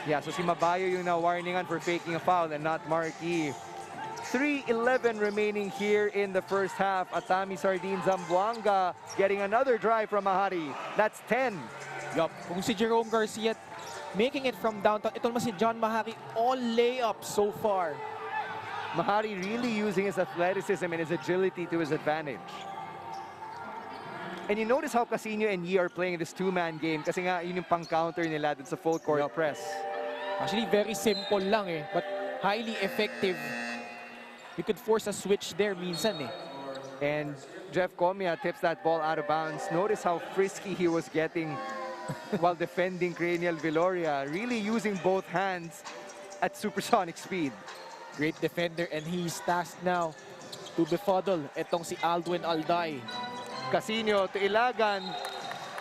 Yeah, so si Mabayo yung na-warningan for faking a foul and not Markey. 3:11 remaining here in the first half. Atami Sardines Zamboanga getting another drive from Mahari. That's 10. Yup. Kung si Jerome Garcia making it from downtown, ito naman si John Mahari, all layups so far. Mahari really using his athleticism and his agility to his advantage. And you notice how Casino and Yee are playing this two-man game kasi nga yun yung pang-counter nila dun sa full court press. Actually, very simple lang eh, but highly effective. You could force a switch there minsan eh. And Jeff Comia tips that ball out of bounds. Notice how frisky he was getting while defending Cranial Viloria, really using both hands at supersonic speed. Great defender, and he's tasked now to befuddle itong si Alwin Alday. Casino to Ilagan,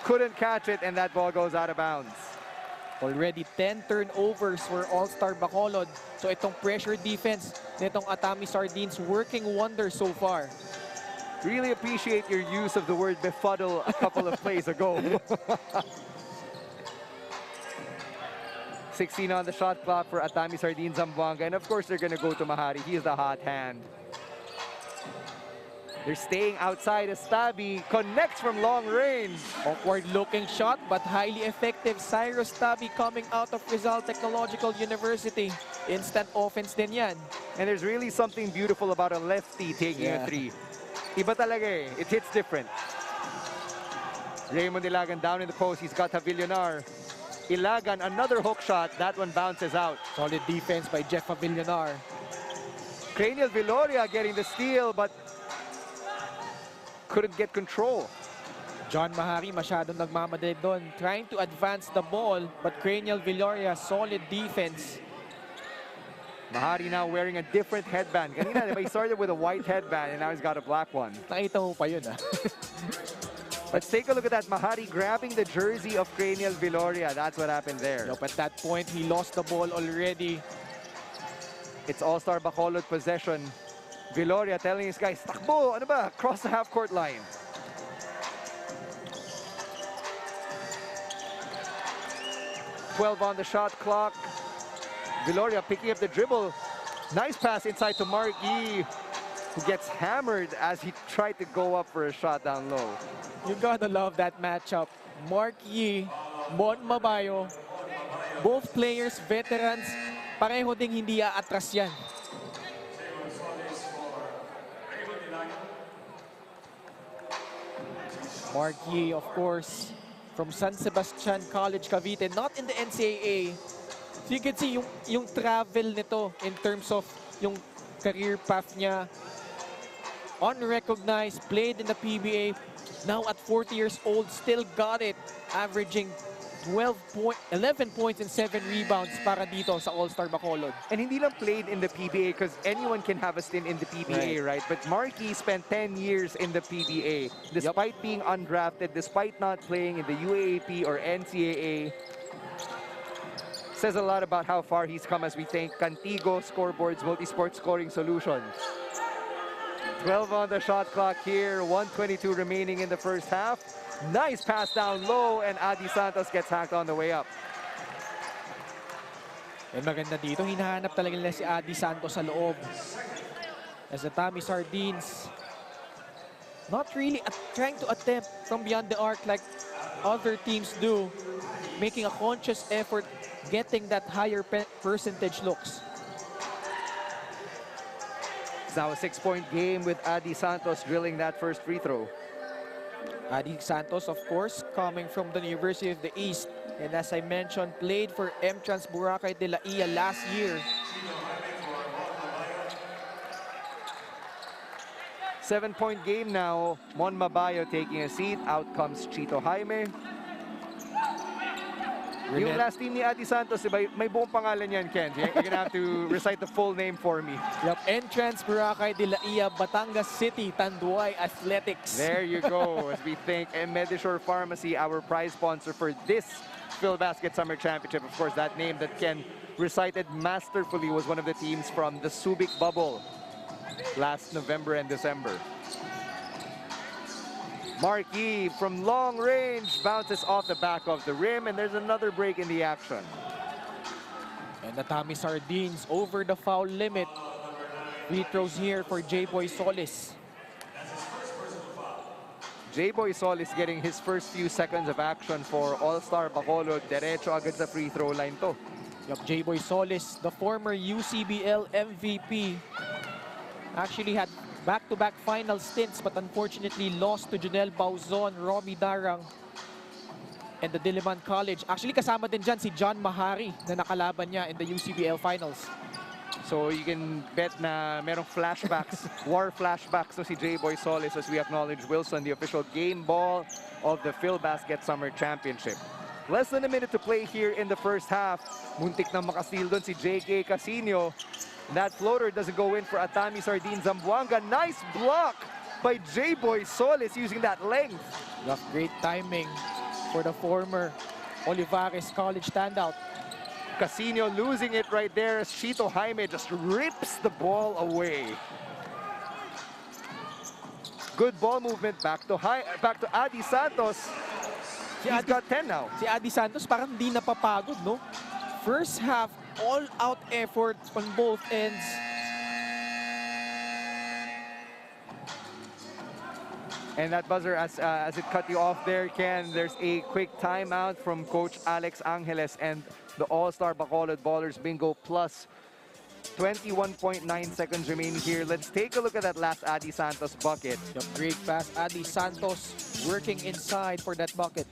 couldn't catch it, and that ball goes out of bounds. Already 10 turnovers for AllStar Bacolod. So itong pressure defense nitong Atami Sardines working wonders so far. Really appreciate your use of the word befuddle a couple of plays ago. 16 on the shot clock for Atami Sardines Zamboanga, and of course they're gonna go to Mahari. He is the hot hand. They're staying outside as Tabi connects from long range. Awkward looking shot but highly effective. Cyrus Tabi coming out of Rizal Technological University. Instant offense din yan. And there's really something beautiful about a lefty taking a three. Iba talaga eh. It hits different. Raymond Ilagan down in the post. He's got Havillonar. Ilagan, another hook shot. That one bounces out. Solid defense by Jeff Havillonar. Cranial Viloria getting the steal, but couldn't get control. John Mahari masyadong nagmamadali doon, trying to advance the ball, but Cranial Viloria, solid defense. Mahari now wearing a different headband. Kanina, diba, he started with a white headband and now he's got a black one. Nakita mo pa yun, ah. Let's take a look at that. Mahari grabbing the jersey of Cranial Viloria. That's what happened there. Nope, at that point, he lost the ball already. It's AllStar Bacolod possession. Viloria telling his guys, takbo, ano ba? Cross the half-court line. On the shot clock. Viloria picking up the dribble. Nice pass inside to Mark Yee, who gets hammered as he tried to go up for a shot down low. You gotta love that matchup. Mark Yee, Mon Mabayo, both players, veterans, pareho ding hindi aatras yan. Mark Yee, of course, from San Sebastian College, Cavite, not in the NCAA. So you can see yung travel nito in terms of yung career path niya. Unrecognized, played in the PBA. Now at 40 years old, still got it. Averaging 11 points and 7 rebounds para dito sa AllStar Bacolod. And hindi lang played in the PBA because anyone can have a stint in the PBA, right? But Markey spent 10 years in the PBA. Despite being undrafted, despite not playing in the UAAP or NCAA. Says a lot about how far he's come as we thank Cantigo Scoreboards Multi-Sport Scoring Solutions. 12 on the shot clock here, 1:22 remaining in the first half. Nice pass down low, and Adi Santos gets hacked on the way up. And maganda dito, hinahanap talaga nila si Adi Santos sa loob. As Atami Sardines, not really trying to attempt from beyond the arc like other teams do. Making a conscious effort getting that higher percentage looks. It's now a 6-point game with Adi Santos drilling that first free throw. Adi Santos, of course, coming from the University of the East. And as I mentioned, played for M-Trans Boracay de la Ia last year. 7-point game now. Mon Mabayo taking a seat. Out comes Chito Jaime. Yung last team ni Adi Santos, diba, may buong pangalan yan, Ken. You're gonna have to recite the full name for me. Yep, M-Trans Boracay de la Ia, Batangas City, Tanduay Athletics. There you go. As we thank Medishore Pharmacy, our prize sponsor for this PhilBasket Summer Championship. Of course, that name that Ken recited masterfully was one of the teams from the Subic bubble last November and December. Marquis from long range bounces off the back of the rim, and there's another break in the action. And Atami Sardines over the foul limit. Free throws here for J-Boy Solis. J-Boy Solis getting his first few seconds of action for AllStar Bacolod. Derecho agad sa free throw line to. Yup, J-Boy Solis, the former UCBL MVP, actually had back-to-back final stints but unfortunately lost to Junel Bauzon, Robbie Darang, and the Diliman College. Actually, kasama din dyan si John Mahari na nakalaban niya in the UCBL finals. So you can bet na merong flashbacks, war flashbacks to si J-Boy Solis as we acknowledge Wilson, the official game ball of the PhilBasket Summer Championship. Less than a minute to play here in the first half. Muntik na makasteal doon si JK Casino. That floater doesn't go in for Atami Sardines Zamboanga. Nice block by J-Boy Solis using that length. Yup, great timing for the former Olivares College standout. Casino losing it right there as Chito Jaime just rips the ball away. Good ball movement back to Adi Santos. He's got 10 now. Si Adi Santos parang di napapagod, no? First half, all-out effort on both ends. And that buzzer, as it cut you off there, Ken, there's a quick timeout from Coach Alex Angeles and the AllStar Bacolod Ballers BingoPlus. 21.9 seconds remaining here. Let's take a look at that last Adi Santos bucket. Yep, great pass. Adi Santos working inside for that bucket.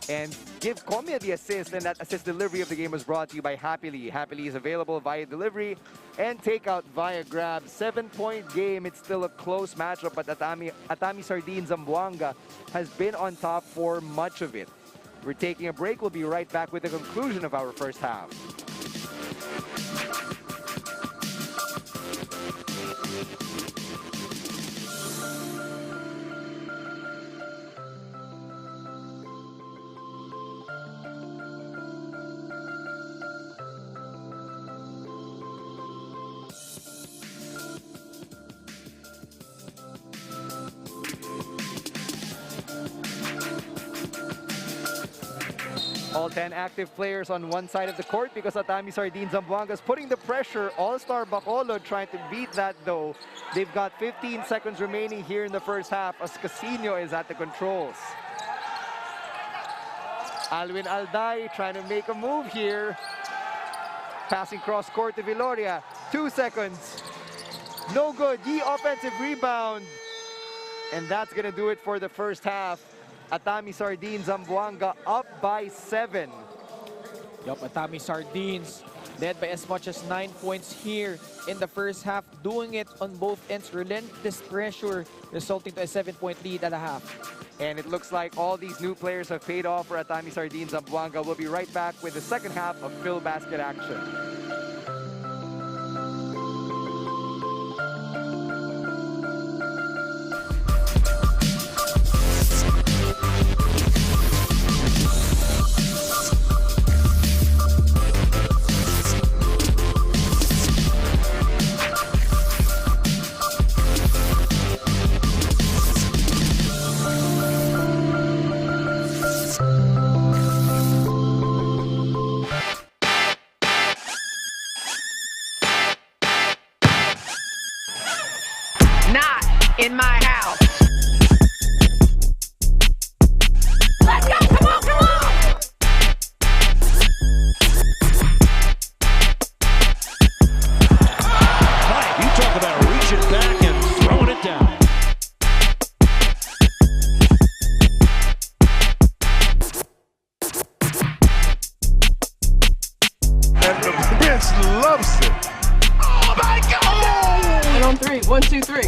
And give Comia the assist, and that assist delivery of the game was brought to you by Happily. Happily is available via delivery and takeout via grab. 7-point game. It's still a close matchup, but Atami Sardines Zamboanga has been on top for much of it. We're taking a break. We'll be right back with the conclusion of our first half. All 10 active players on one side of the court because Atami Sardines Zamboanga is putting the pressure. AllStar Bacolod trying to beat that though. They've got 15 seconds remaining here in the first half as Casino is at the controls. Alwin Alday trying to make a move here. Passing cross court to Viloria. 2 seconds. No good. The offensive rebound. And that's going to do it for the first half. Atami Sardines Zamboanga up by 7. Yup, Atami Sardines led by as much as 9 points here in the first half, doing it on both ends. Relentless pressure resulting to a 7-point lead at a half. And it looks like all these new players have paid off for Atami Sardines Zamboanga. We'll be right back with the second half of PhilBasket action. 1, 2, 3.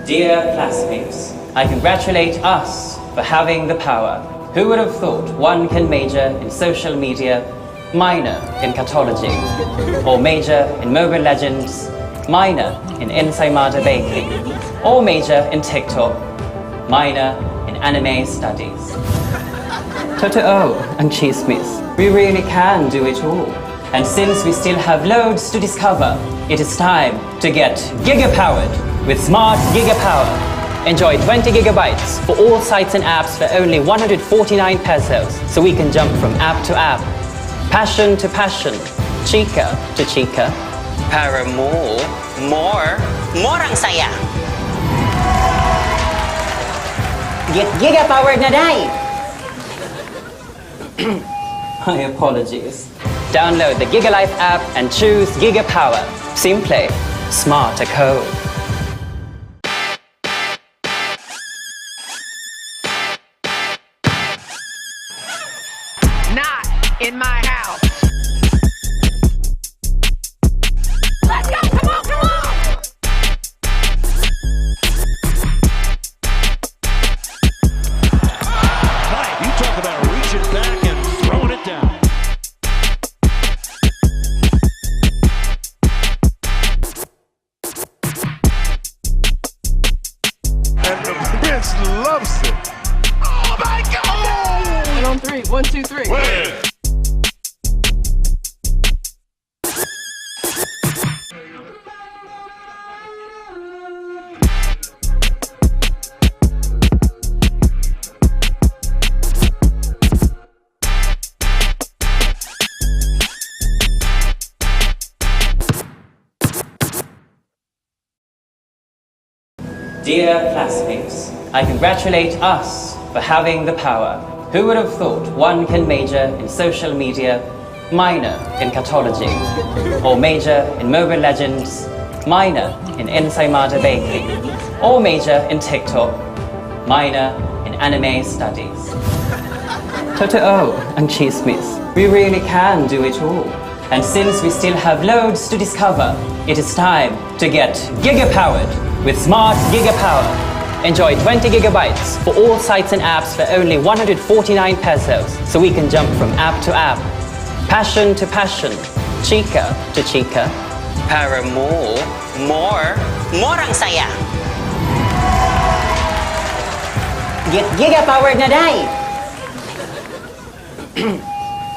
Dear classmates, I congratulate us for having the power. Who would have thought one can major in social media, minor in cartology, or major in Mobile Legends, minor in Ensaymada Baking, or major in TikTok, minor in anime studies. Totoo and chismis, we really can do it all. And since we still have loads to discover, it is time to get giga-powered with Smart Giga-Power. Enjoy 20 gigabytes for all sites and apps for only 149 pesos, so we can jump from app to app, passion to passion, chica to chica. Para more ang saya. Get giga-powered na day! My apologies. Download the GigaLife app and choose Giga Power. Simple, smart code. Not in my house. Let's go! Come on, come on! Right, you talk about reaching back and throwing it down. And the bench loves it. Oh my God! And on 3, 1, 2, 3. Dear classmates, I congratulate us for having the power. Who would have thought one can major in social media, minor in cartology, or major in Mobile Legends, minor in Ensaymada Baking, or major in TikTok, minor in anime studies. Totoo and chismis, we really can do it all. And since we still have loads to discover, it is time to get giga-powered with Smart Giga-Power. Enjoy 20 gigabytes for all sites and apps for only 149 pesos, so we can jump from app to app, passion to passion, chica to chica. Para more ang saya. Get giga-powered na day!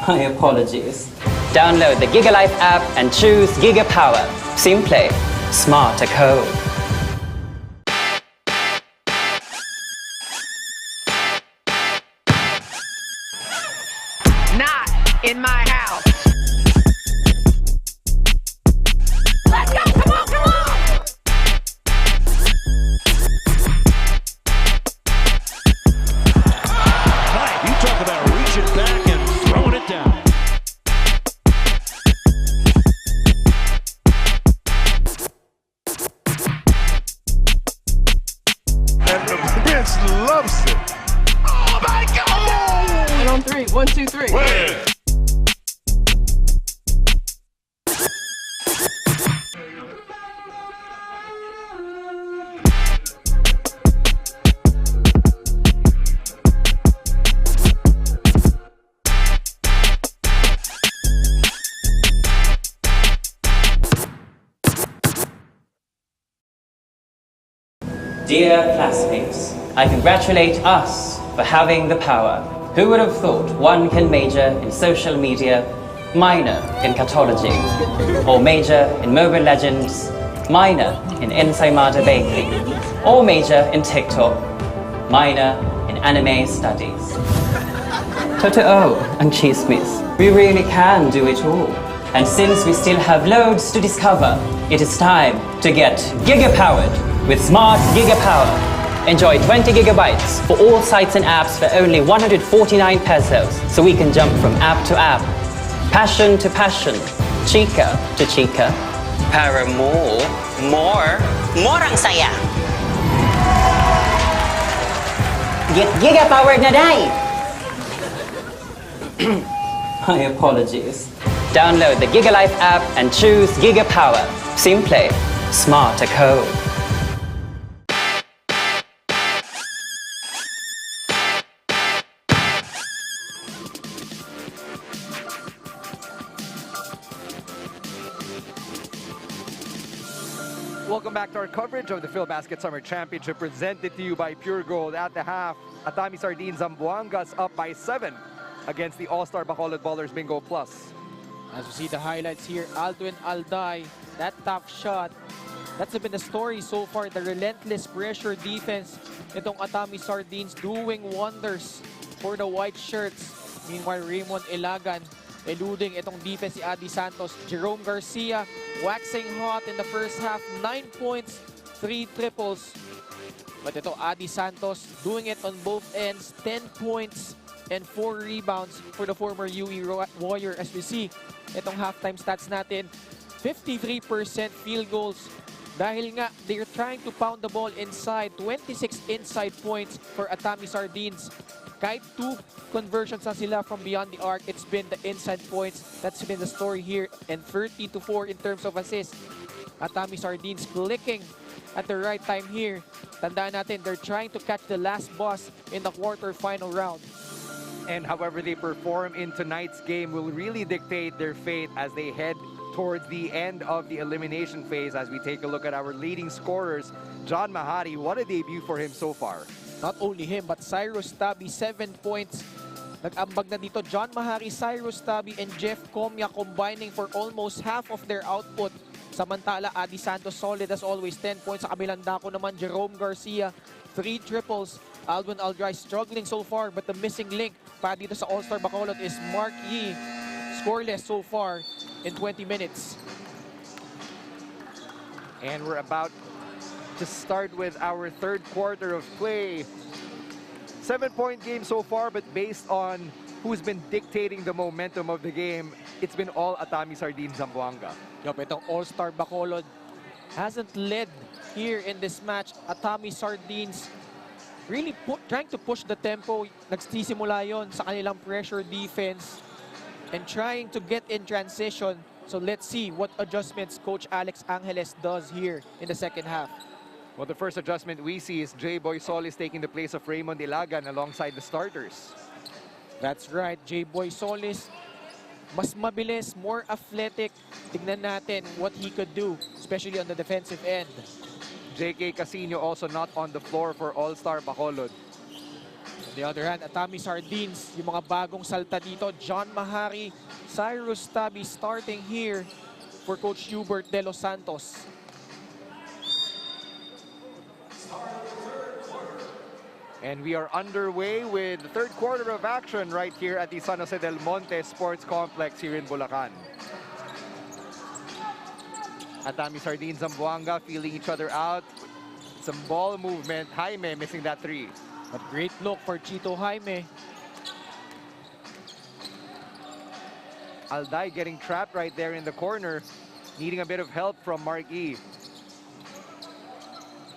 My apologies. Download the GigaLife app and choose Giga Power. Simple, smart code. Not in my house. Let's go! Come on, come on! Right, you talk about reaching back and throwing it down. And the bench loves it. Oh my God! And on 3, 1, 2, 3. Dear classmates, I congratulate us for having the power. Who would have thought one can major in social media, minor in cartology, or major in Mobile Legends, minor in Ensaymada Baking, or major in TikTok, minor in anime studies. Totoo and chismis, we really can do it all. And since we still have loads to discover, it is time to get giga-powered with Smart Giga-Power. Enjoy 20 gigabytes for all sites and apps for only 149 pesos, so we can jump from app to app, passion to passion, chika to chika. Para more ang saya. Giga-powered na day. My apologies. Download the GigaLife app and choose Giga Power. Simple, smart to code. Welcome back to our coverage of the PhilBasket Summer Championship presented to you by Pure Gold. At the half, Atami Sardines Zamboanga's up by 7 against the AllStar Bacolod Ballers BingoPlus. As you see the highlights here, Alwin Alday, that tough shot. That's been the story so far, the relentless pressure defense. Itong Atami Sardines doing wonders for the white shirts. Meanwhile, Raymond Ilagan eluding itong defense si Adi Santos. Jerome Garcia waxing hot in the first half, 9 points, 3 triples. But ito, Adi Santos doing it on both ends, 10 points and 4 rebounds for the former UE Warrior. As we see, itong halftime stats natin, 53% field goals. Dahil nga, they're trying to pound the ball inside, 26 inside points for Atami Sardines. Kahit 2 conversions na sila from beyond the arc, it's been the inside points. That's been the story here. And 30-4 in terms of assists. Atami Sardines clicking at the right time here. Tandaan natin, they're trying to catch the last boss in the quarter-final round. And however they perform in tonight's game will really dictate their fate as they head towards the end of the elimination phase. As we take a look at our leading scorers, John Mahari, what a debut for him so far. Not only him, but Cyrus Tabi, 7 points. Nag-ambag na dito, John Mahari, Cyrus Tabi, and Jeff Comia combining for almost half of their output. Samantala, Adi Santos solid as always, 10 points. Sa kabilang dako naman, Jerome Garcia, 3 triples. Alwin Alday struggling so far, but the missing link pa dito sa AllStar Bacolod is Mark Yee, scoreless so far in 20 minutes. And we're about to start with our third quarter of play. 7-point game so far, but based on who's been dictating the momentum of the game, it's been all Atami Sardines Zamboanga. Yup, itong AllStar Bacolod hasn't led here in this match. Atami Sardines really trying to push the tempo. Nagsisimula yon sa kanilang pressure defense and trying to get in transition. So let's see what adjustments Coach Alex Angeles does here in the second half. Well, the first adjustment we see is J-Boy Solis taking the place of Raymond Ilagan alongside the starters. That's right, J-Boy Solis, mas mabilis, more athletic. Tignan natin what he could do, especially on the defensive end. JK Casino also not on the floor for AllStar Bacolod. On the other hand, Atami Sardines, yung mga bagong salta dito, John Mahari, Cyrus Tabi starting here for Coach Hubert De Los Santos. And we are underway with the third quarter of action right here at the San Jose del Monte Sports Complex here in Bulacan. Atami Sardines Zamboanga feeling each other out. Some ball movement. Jaime missing that 3. But great look for Chito Jaime. Alday getting trapped right there in the corner, needing a bit of help from Mark E.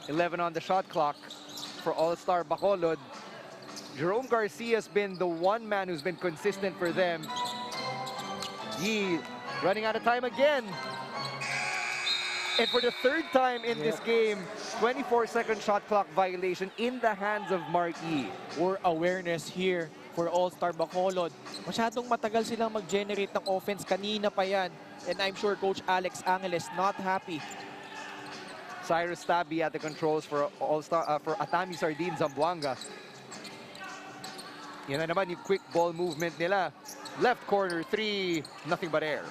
11 on the shot clock for AllStar Bacolod. Jerome Garcia has been the one man who's been consistent for them. Yee running out of time again. And for the third time in this game, 24-second shot clock violation in the hands of Mark E. Poor awareness here for AllStar Bacolod. Masyadong matagal silang mag-generate ng offense. Kanina pa yan. And I'm sure Coach Alex Angeles not happy. Cyrus Tabi at the controls for for Atami Sardines Zamboanga. Yan na naman yung quick ball movement nila. Left corner 3, nothing but air.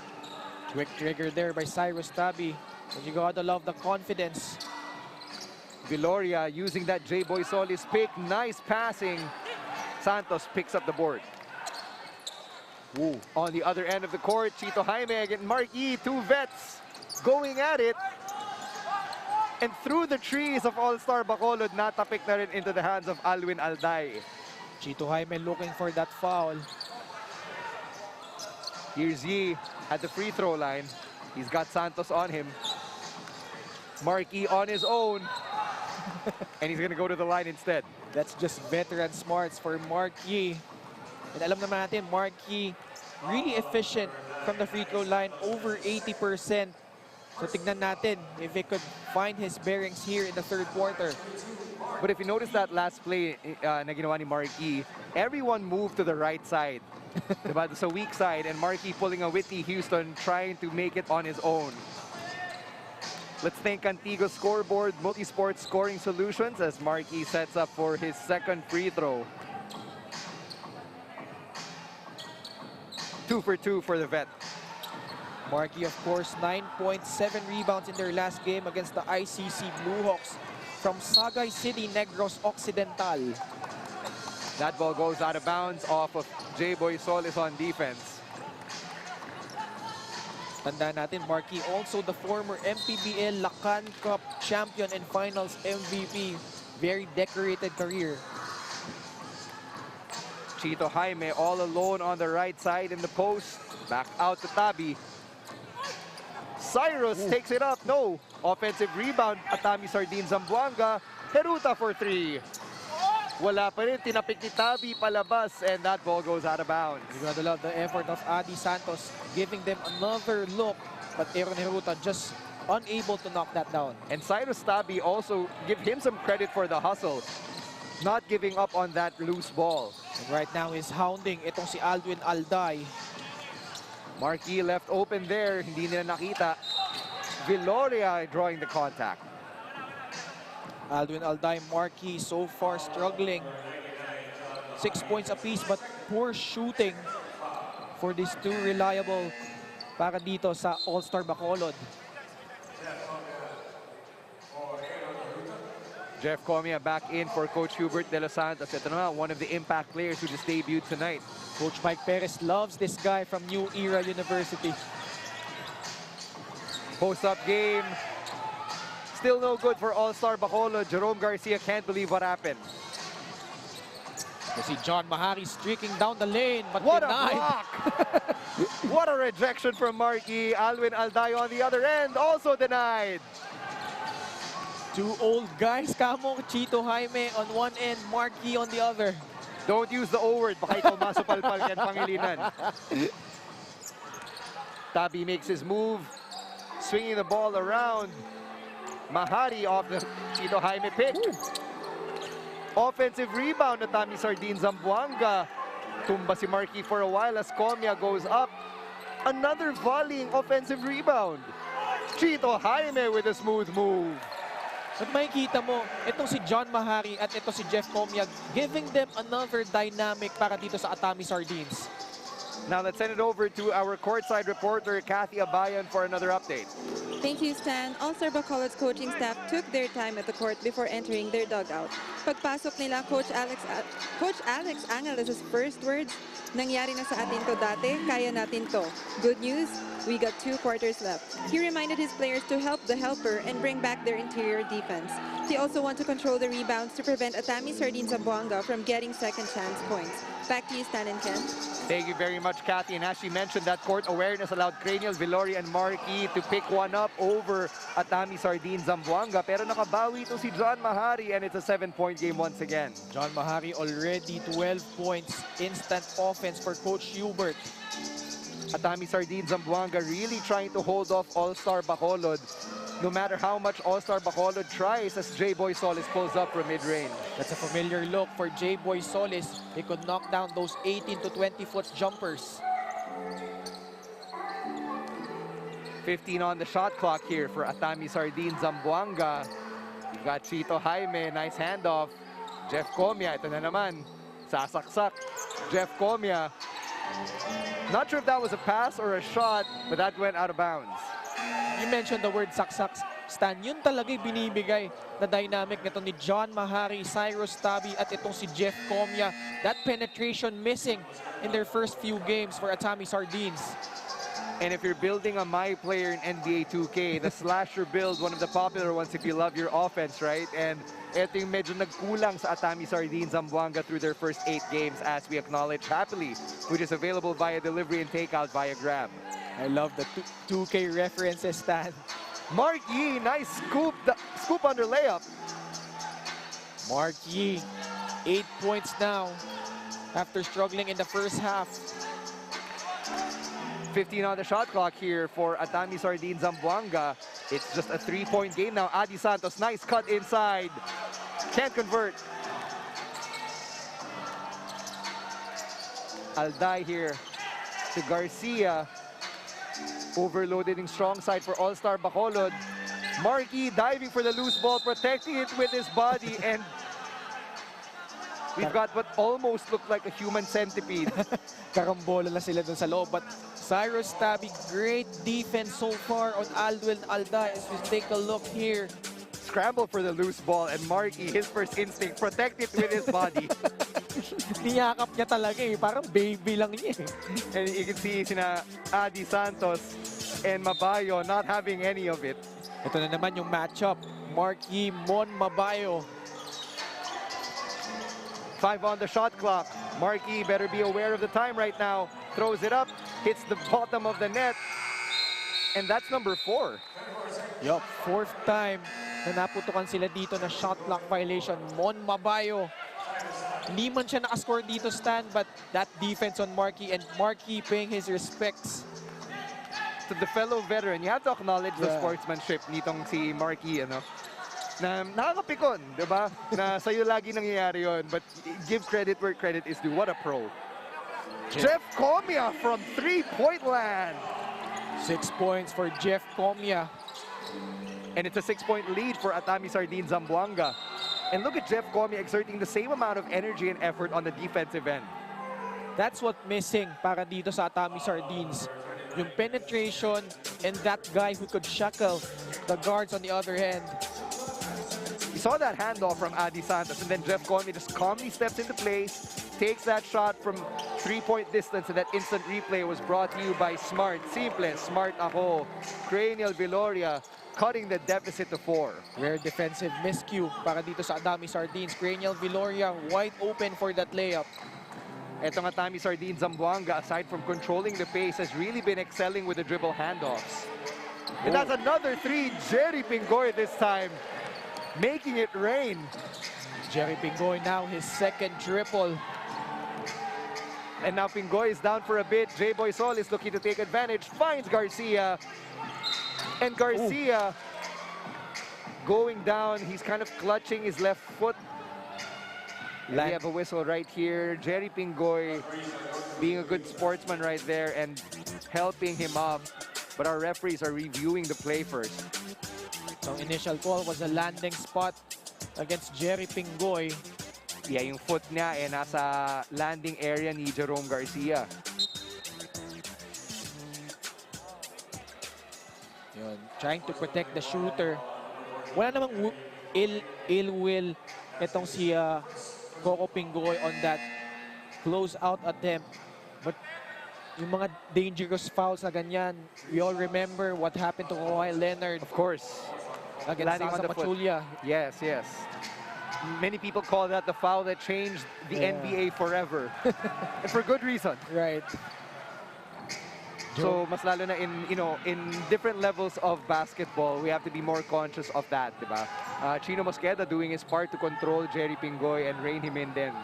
Quick trigger there by Cyrus Tabi. And you gotta love the confidence. Viloria using that J-Boy Solis pick. Nice passing. Santos picks up the board. Woo. On the other end of the court, Chito Jaime against Mark E. 2 vets going at it. And through the trees of AllStar Bacolod, natapik na rin into the hands of Alwin Alday. Chito Jaime looking for that foul. Here's Yi at the free throw line. He's got Santos on him. Marky on his own. And he's gonna go to the line instead. That's just veteran smarts for Mark Yi. And alam naman natin, Mark Yi really efficient from the free throw line, over 80%. So tignan natin if he could find his bearings here in the third quarter. But if you notice that last play na ginawa ni Marky, everyone moved to the right side. Diba? Sa weak side, and Marky pulling a Whitney Houston, trying to make it on his own. Let's thank Antigua Scoreboard Multisport Scoring Solutions as Marky sets up for his second free throw. 2 for 2 for the vet. Marky, of course, 9.7 rebounds in their last game against the ICC Blue Hawks from Sagay City, Negros Occidental. That ball goes out of bounds off of J-Boy Solis on defense. Tandaan natin, Marky, also the former MPBL Lacan Cup champion and finals MVP. Very decorated career. Chito Jaime all alone on the right side in the post. Back out to Tabi. Cyrus takes it up. No. Offensive rebound. Atami Sardines Zamboanga. Heruta for 3. Wala pa rin. Tinapik ni Tabi palabas. And that ball goes out of bounds. You gotta love the effort of Adi Santos giving them another look. But Aaron Heruta just unable to knock that down. And Cyrus Tabi also give him some credit for the hustle. Not giving up on that loose ball. And right now is hounding itong si Alwin Alday. Marky left open there, hindi nila nakita. Viloria drawing the contact. Alwin Alday, Marky so far struggling. 6 points apiece but poor shooting for these two reliable para dito sa AllStar Bacolod. Jeff Comia back in for Coach Hubert De Los Santos. Ito na, one of the impact players who just debuted tonight. Coach Mike Perez loves this guy from New Era University. Post-up game. Still no good for AllStar Bacolod. Jerome Garcia can't believe what happened. You see John Mahari streaking down the lane, but what denied. A block! What a rejection from Marky. Alwin Alday on the other end, also denied. Two old guys, kamo. Chito Jaime on one end, Marky on the other. Don't use the O word, baka ikaw masupalpal yan Pangilinan. Tabi makes his move, swinging the ball around. Mahari off the Chito Jaime pick. Offensive rebound na Atami Sardines Zamboanga. Tumba si Marky for a while as Comia goes up. Another volleying offensive rebound. Chito Jaime with a smooth move. At makikita mo, itong si John Mahari at ito si Jeff Comia giving them another dynamic para dito sa Atami Sardines. Now let's send it over to our courtside reporter, Kathy Abayan, for another update. Thank you, Stan. AllStar Bacolod's coaching staff took their time at the court before entering their dugout. Pagpasok nila, Coach Alex Angeles' first words, nangyari na sa atin to dati, kaya natin to. Good news, we got 2 quarters left. He reminded his players to help the helper and bring back their interior defense. They also want to control the rebounds to prevent Atami Sardines Zamboanga from getting second chance points. Back to you, Stan and Ken. Thank you very much, Kathy. And as she mentioned, that court awareness allowed Cranial, Viloria, and Marky to pick one up over Atami Sardines Zamboanga. Pero nakabawi ito si John Mahari, and it's a 7-point game once again. John Mahari already 12 points, instant offense for Coach Hubert. Atami Sardines Zamboanga really trying to hold off AllStar Bacolod, no matter how much AllStar Bacolod tries as J-Boy Solis pulls up from mid-range. That's a familiar look for J-Boy Solis. He could knock down those 18 to 20-foot jumpers. 15 on the shot clock here for Atami Sardines Zamboanga. You've got Chito Jaime, nice handoff. Jeff Comia, ito na naman. Sasaksak. Jeff Comia. Not sure if that was a pass or a shot, but that went out of bounds. You mentioned the word saksak, Stan. Yun talaga binibigay na dynamic nito ni John Mahari, Cyrus Tabi, at itong si Jeff Comia. That penetration missing in their first few games for Atami Sardines. And if you're building a My Player in NBA 2K, the slasher build, one of the popular ones if you love your offense, right? And ito yung medyo nagkulang sa Atami Sardines Zamboanga through their first 8 games, as we acknowledge happily, which is available via delivery and takeout via Grab. I love the 2K references, Stan. Mark Yee, nice scoop, scoop under layup. Mark Yee, 8 points now after struggling in the first half. 15 on the shot clock here for Atami Sardines Zamboanga. It's just a 3-point game now. Adi Santos, nice cut inside. Can't convert. Alday here to Garcia. Overloaded in strong side for AllStar Bacolod. Marky diving for the loose ball, protecting it with his body, and we've got what almost looked like a human centipede. Karambola na sila dun sa loob, but Cyrus Tabby, great defense so far on Alwin Alday. As we take a look here. Scramble for the loose ball, and Marky, his first instinct, protect it with his body. Niyakap niya talaga eh, parang baby lang niya eh. And you can see sina Adi Santos and Mabayo not having any of it. Ito na naman yung matchup. Marky Mon Mabayo. 5 on the shot clock. Marky better be aware of the time right now. Throws it up, hits the bottom of the net. And that's number 4. Yup, 4th time na naputukan sila dito na shot clock violation. Mon Mabayo. Hindi man siya nakascore dito, Stan, but that defense on Marky, and Marky paying his respects to the fellow veteran. You have to acknowledge the sportsmanship nitong si Marky, ano? Na nakakapikon, di ba? Na sa'yo lagi nangyayari yun, but give credit where credit is due. What a pro. Jeff Comia from 3-point land. 6 points for Jeff Comia. And it's a 6-point lead for Atami Sardines Zamboanga. And look at Jeff Comia exerting the same amount of energy and effort on the defensive end. That's what missing para dito sa Atami Sardines. Yung penetration and that guy who could shackle the guards on the other end. You saw that handoff from Adi Santos, and then Jeff Comia just calmly steps into place, takes that shot from 3-point distance, and that instant replay was brought to you by Smart. Simple, Smart ako. Cranial Viloria cutting the deficit to 4. Rare defensive miscue para dito sa Atami Sardines. Cranial Viloria wide open for that layup. Etong Atami Sardines Zamboanga, aside from controlling the pace, has really been excelling with the dribble handoffs. And that's another 3. Jerie Pingoy this time, making it rain. Jerie Pingoy now his 2nd triple. And now Pingoy is down for a bit. J-Boy Sol is looking to take advantage, finds Garcia. And Garcia going down, he's kind of clutching his left foot. And we have a whistle right here. Jerie Pingoy being a good sportsman right there and helping him up. But our referees are reviewing the play first. So initial call was a landing spot against Jerie Pingoy. Yeah, yung foot niya nasa landing area ni Jerome Garcia. Yun, trying to protect the shooter. Wala namang ill will itong si Coco Pingoy on that close-out attempt. But yung mga dangerous fouls na ganyan, we all remember what happened to Kawhi Leonard. Of course. Against Landing on the foot. Yes, yes. Many people call that the foul that changed the NBA forever. And for good reason. Right. So mas lalo na in different levels of basketball, we have to be more conscious of that, diba? Chino Mosqueda doing his part to control Jerie Pingoy and rein him in then.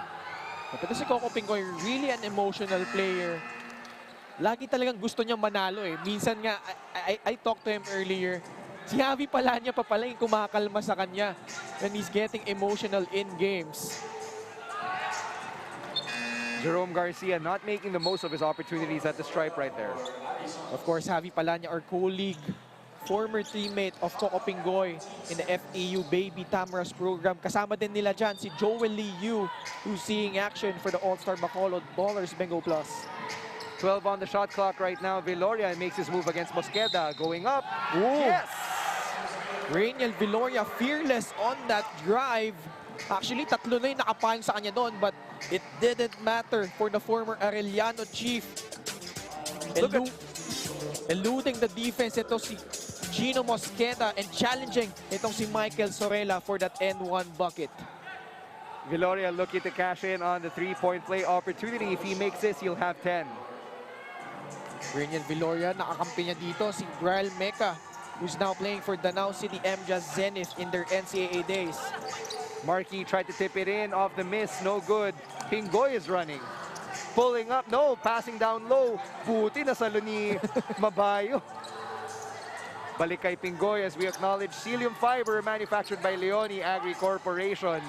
Pero si Coco Pingoy, really an emotional player. Lagi talagang gusto niyang manalo eh. Minsan nga, I talked to him earlier, si Javi Palanya pa pala yung kumakalma sa kanya when he's getting emotional in games. Jerome Garcia not making the most of his opportunities at the stripe right there. Of course, Javi Palanya, our colleague, former teammate of Coco Pingoy in the FEU Baby Tamras program. Kasama din nila dyan si Joel Lee Yu, who's seeing action for the AllStar Bacolod Ballers BingoPlus. 12 on the shot clock right now. Viloria makes his move against Mosqueda. Going up. Ooh. Yes! Cranial Viloria fearless on that drive. Actually, tatlo na yung nakapain sa kanya doon, but it didn't matter for the former Arellano chief. And Eluding the defense, ito si Gino Mosqueda and challenging itong si Michael Sorella for that N1 bucket. Viloria looking to cash in on the three-point play opportunity. If he makes this, he'll have 10. Brilliant Viloria, nakakampi niya dito si Grail Meca, who's now playing for Danao City MJAS Zenith in their NCAA days. Markey tried to tip it in off the miss, no good. Pingoy is running. Pulling up, no, passing down low. Buti na salo ni Mabayo. Balik kay Pingoy as we acknowledge Cilium Fiber manufactured by Leone Agri Corporation.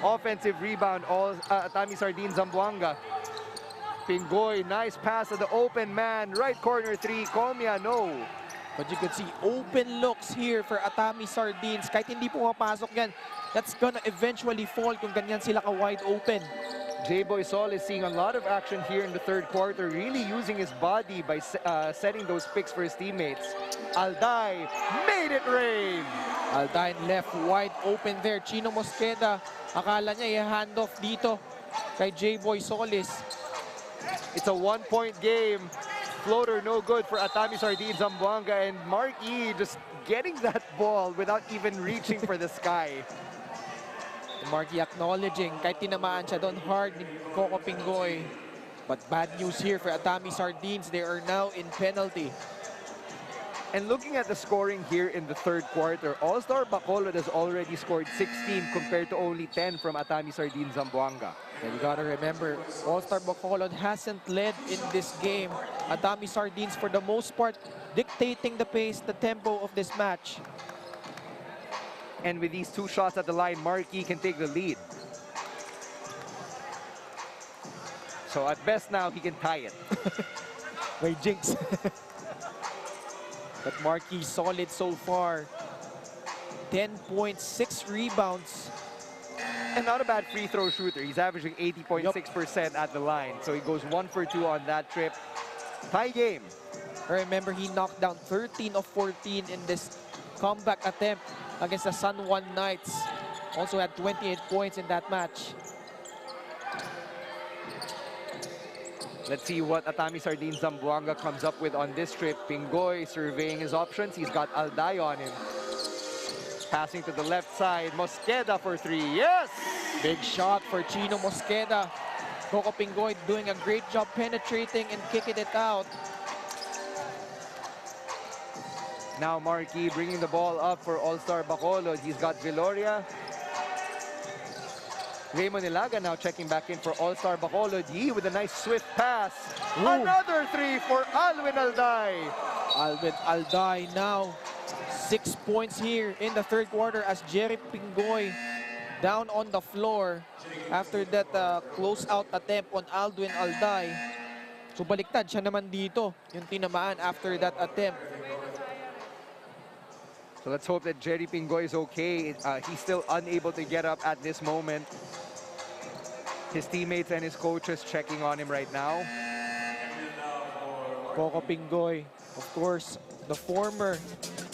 Offensive rebound, Atami Sardines Zamboanga. Pingoy, nice pass to the open man. Right corner three, Comia, no. But you could see open looks here for Atami Sardines. Kahit hindi pumapasok yan, that's gonna eventually fall kung ganyan sila ka-wide open. J-Boy Sol is seeing a lot of action here in the third quarter, really using his body by setting those picks for his teammates. Alday made it rain! Alday left wide open there. Chino Mosqueda, akala niya i-handoff dito kay J-Boy Solis. It's a one-point game. Floater no good for Atami Sardines Zamboanga, and Mark E just getting that ball without even reaching for the sky. Marky acknowledging kahit tinamaan siya doon hard ni Coco Pingoy. But bad news here for Atami Sardines. They are now in penalty. And looking at the scoring here in the third quarter, AllStar Bacolod has already scored 16 compared to only 10 from Atami Sardines Zamboanga. And you gotta remember, AllStar Bacolod hasn't led in this game. Atami Sardines, for the most part, dictating the pace, the tempo of this match. And with these two shots at the line, Markey can take the lead. So at best now, he can tie it. May jinx. But Markey solid so far. 10.6 rebounds. And not a bad free throw shooter. He's averaging 80.6% at the line. So he goes 1 for 2 on that trip. Tie game. Remember, he knocked down 13 of 14 in this comeback attempt against the San Juan Knights. Also had 28 points in that match. Let's see what Atami Sardines Zamboanga comes up with on this trip. Pingoy surveying his options. He's got Alday on him. Passing to the left side. Mosqueda for 3. Yes! Big shot for Chino Mosqueda. Coco Pingoy doing a great job penetrating and kicking it out. Now Markey bringing the ball up for AllStar Bacolod. He's got Viloria. Raymond Ilaga now checking back in for AllStar Bacolod. Yee with a nice swift pass. Ooh. Another 3 for Alwin Alday. Alwin Alday now 6 points here in the third quarter as Jerie Pingoy down on the floor after that close-out attempt on Alwin Alday. So baliktad siya naman dito yung tinamaan after that attempt. So let's hope that Jerie Pingoy is okay. He's still unable to get up at this moment. His teammates and his coaches checking on him right now. Coco Pingoy, of course, the former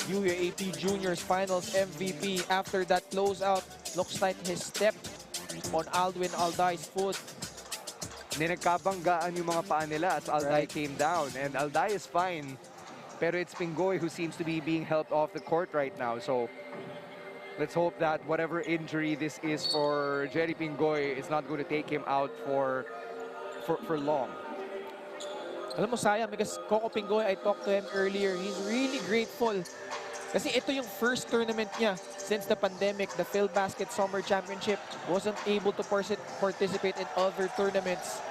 UAAP Juniors Finals MVP. After that closeout, looks like he stepped on Alwin Alday's foot. Nagkabanggaan yung mga paa nila as Alday came down. And Alday is fine. Pero it's Pingoy who seems to be being helped off the court right now. So let's hope that whatever injury this is for Jerie Pingoy is not going to take him out for long. Alam mo, sayang because Coco Pingoy, I talked to him earlier. He's really grateful. Kasi ito yung first tournament niya since the pandemic. The PhilBasket Summer Championship wasn't able to participate in other tournaments.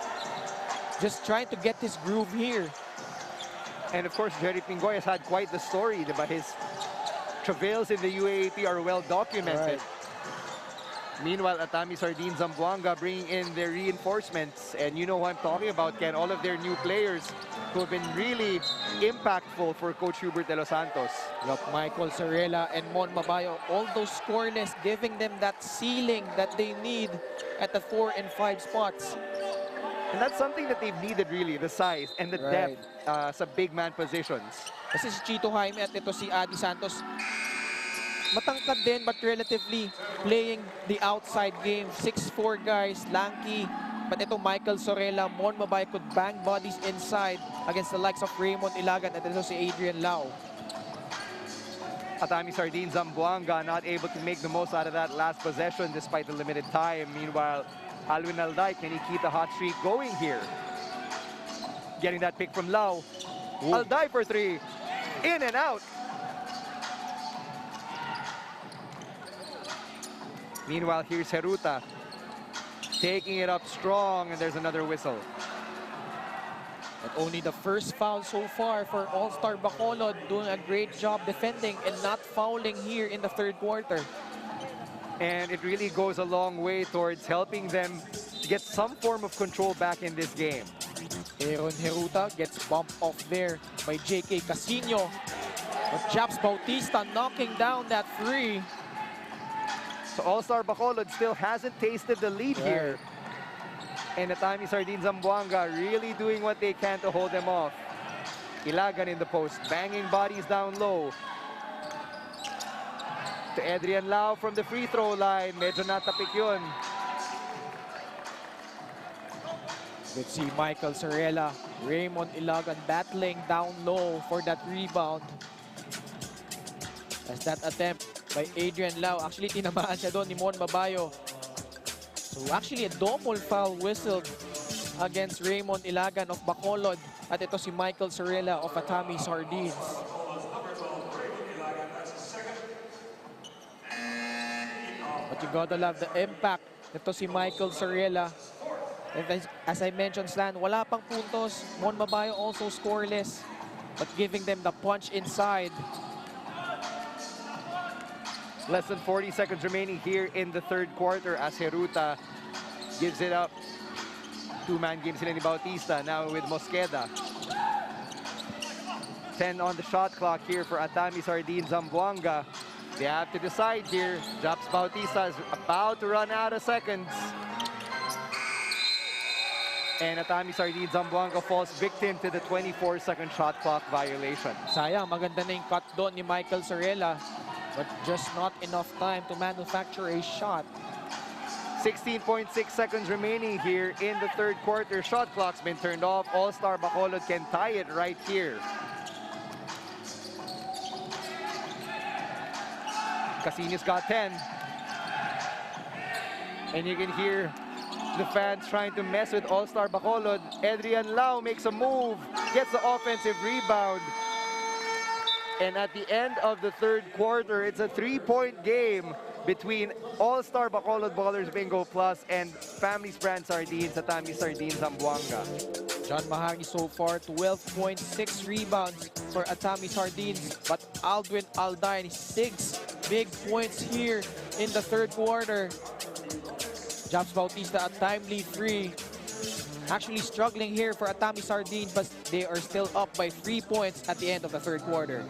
Just trying to get his groove here. And of course, Jerie Pingoy has had quite the story. Diba? His travails in the UAAP are well documented. Meanwhile, Atami Sardines Zamboanga bringing in their reinforcements. And you know what I'm talking about, Ken. All of their new players who have been really impactful for Coach Hubert de los Santos. Yup, Michael Sorella and Mon Mabayo, all those scoreless, giving them that ceiling that they need at the 4 and 5 spots. And that's something that they've needed really, the size and the depth sa big man positions. Kasi si Chito Jaime at ito si Adi Santos, matangkad din but relatively playing the outside game. 6'4" guys, lanky. But ito Michael Sorella, Mon Mabay could bang bodies inside. against the likes of Raymond Ilagan at ito si Adrian Lau. Atami Sardines Zamboanga not able to make the most out of that last possession despite the limited time. Meanwhile, Alwin Alday, can he keep the hot streak going here? Getting that pick from Lau. Alday for three. In and out. Meanwhile, here's Heruta. Taking it up strong, and there's another whistle. And only the first foul so far for AllStar Bacolod, doing a great job defending and not fouling here in the third quarter. And it really goes a long way towards helping them to get some form of control back in this game. Aaron Heruta gets bumped off there by J.K. Casino. But Japs Bautista knocking down that three. So AllStar Bacolod still hasn't tasted the lead here. And Atami Sardines Zamboanga really doing what they can to hold them off. Ilagan in the post, banging bodies down low. To Adrian Lau from the free throw line. Medyo natapik yun. Let's see Michael Sorella, Raymond Ilagan battling down low for that rebound. As that attempt by Adrian Lau, actually tinamaan siya doon ni Mon Mabayo. So actually a double foul whistled against Raymond Ilagan of Bacolod. At ito si Michael Sorella of Atami Sardines. But you gotta love the impact. Ito si Michael Sorella. And as I mentioned, Slan, wala pang puntos. Mon Mabayo also scoreless, but giving them the punch inside. Less than 40 seconds remaining here in the third quarter as Heruta gives it up. Two-man game sila ni Bautista, now with Mosqueda. 10 on the shot clock here for Atami Sardines Zamboanga. They have to decide here. Japs Bautista is about to run out of seconds. And Atami Sardines Zamboanga falls victim to the 24-second shot clock violation. Sayang, maganda na yung cut doon ni Michael Sorella, but just not enough time to manufacture a shot. 16.6 seconds remaining here in the third quarter. Shot clock's been turned off. AllStar Bacolod can tie it right here. Casino's got 10. And you can hear the fans trying to mess with AllStar Bacolod. Adrian Lau makes a move, gets the offensive rebound. And at the end of the third quarter, it's a three-point game between AllStar Bacolod Ballers BingoPlus and Family's Brand Sardines, Atami Sardines Zamboanga. John Mahangi so far, 12.6 rebounds for Atami Sardines, but Alwin Alday, 6 big points here in the third quarter. Japs Bautista, a timely three. Actually struggling here for Atami Sardines, but they are still up by 3 points at the end of the third quarter.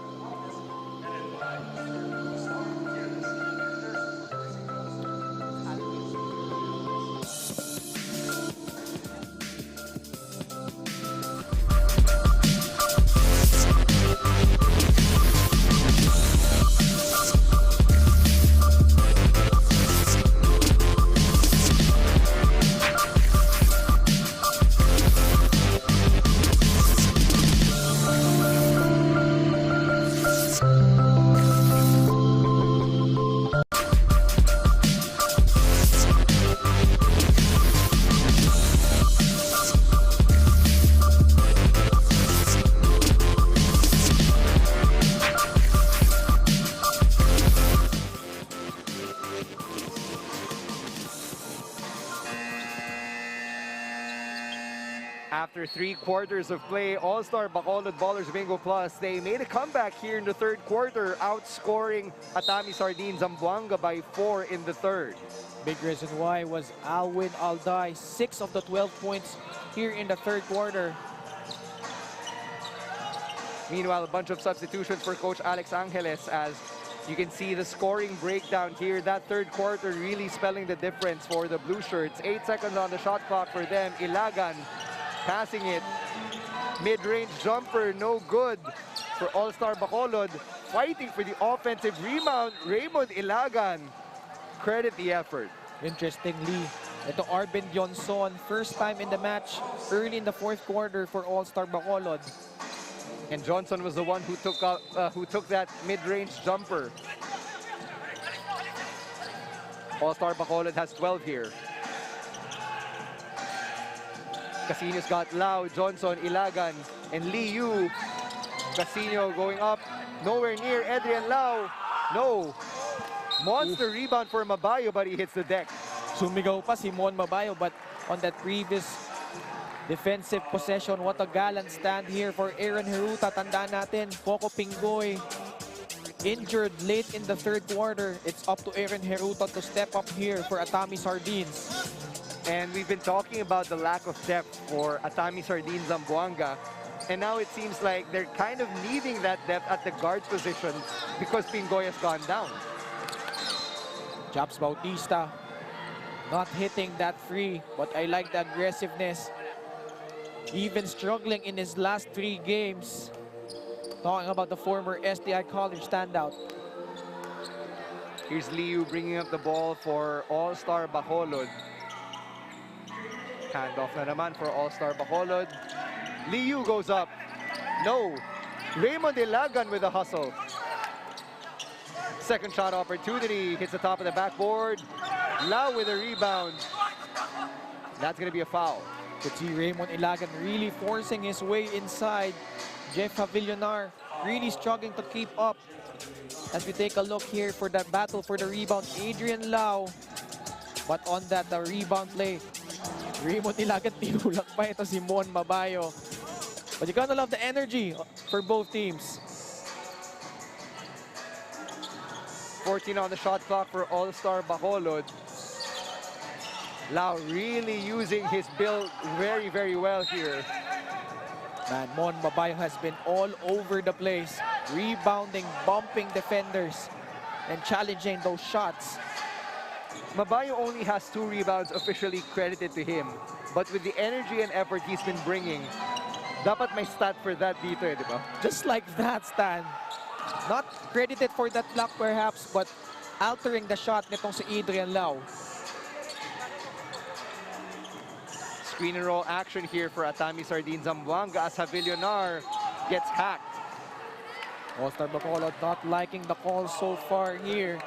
After 3 quarters of play, AllStar Bacolod Ballers BingoPlus, they made a comeback here in the third quarter, outscoring Atami Sardines Zamboanga by 4 in the third. Big reason why was Alwin Alday, 6 of the 12 points here in the third quarter. Meanwhile, a bunch of substitutions for Coach Alex Angeles as you can see the scoring breakdown here. That third quarter really spelling the difference for the Blue Shirts. 8 seconds on the shot clock for them. Ilagan passing it. Mid-range jumper, no good for AllStar Bacolod. Fighting for the offensive rebound, Raymond Ilagan. Credit the effort. Interestingly, Ito Arben Johnson, first time in the match early in the fourth quarter for AllStar Bacolod. And Johnson was the one who took that mid-range jumper. AllStar Bacolod has 12 here. Casino's got Lau, Johnson, Ilagan, and Liu. Casino going up, nowhere near Adrian Lau. No. Monster rebound for Mabayo, but he hits the deck. Sumigaw pa si Mon Mabayo, but on that previous defensive possession, what a gallant stand here for Aaron Heruta. Tandaan natin, Coco Pingoy injured late in the third quarter. It's up to Aaron Heruta to step up here for Atami Sardines. And we've been talking about the lack of depth for Atami Sardines Zamboanga. And now it seems like they're kind of needing that depth at the guard position because Pingoy has gone down. Japs Bautista not hitting that free, but I like the aggressiveness. Even struggling in his last 3 games. Talking about the former SDI College standout. Here's Liu bringing up the ball for AllStar Bacolod. Handoff na naman for AllStar Bacolod. Liu goes up. No. Raymond Ilagan with a hustle. Second shot opportunity. Hits the top of the backboard. Lau with a rebound. That's going to be a foul. Could see Raymond Ilagan really forcing his way inside. Jeff Havillonar really struggling to keep up. As we take a look here for that battle for the rebound, Adrian Lau. But on that, the rebound play, Raymond Ilagan tinulak pa ito si Mon Mabayo. But you gotta love the energy for both teams. 14 on the shot clock for AllStar Bacolod. Lau really using his build very, very well here. Man, Mon Mabayo has been all over the place, rebounding, bumping defenders, and challenging those shots. Mabayo only has 2 rebounds officially credited to him. But with the energy and effort he's been bringing, dapat may stat for that dito eh, di ba? Just like that, Stan. Not credited for that block perhaps, but altering the shot nitong si Adrian Lau. Screen and roll action here for Atami Sardines Zamboanga as Havillonar gets hacked. AllStar Bacolod not liking the call so far here.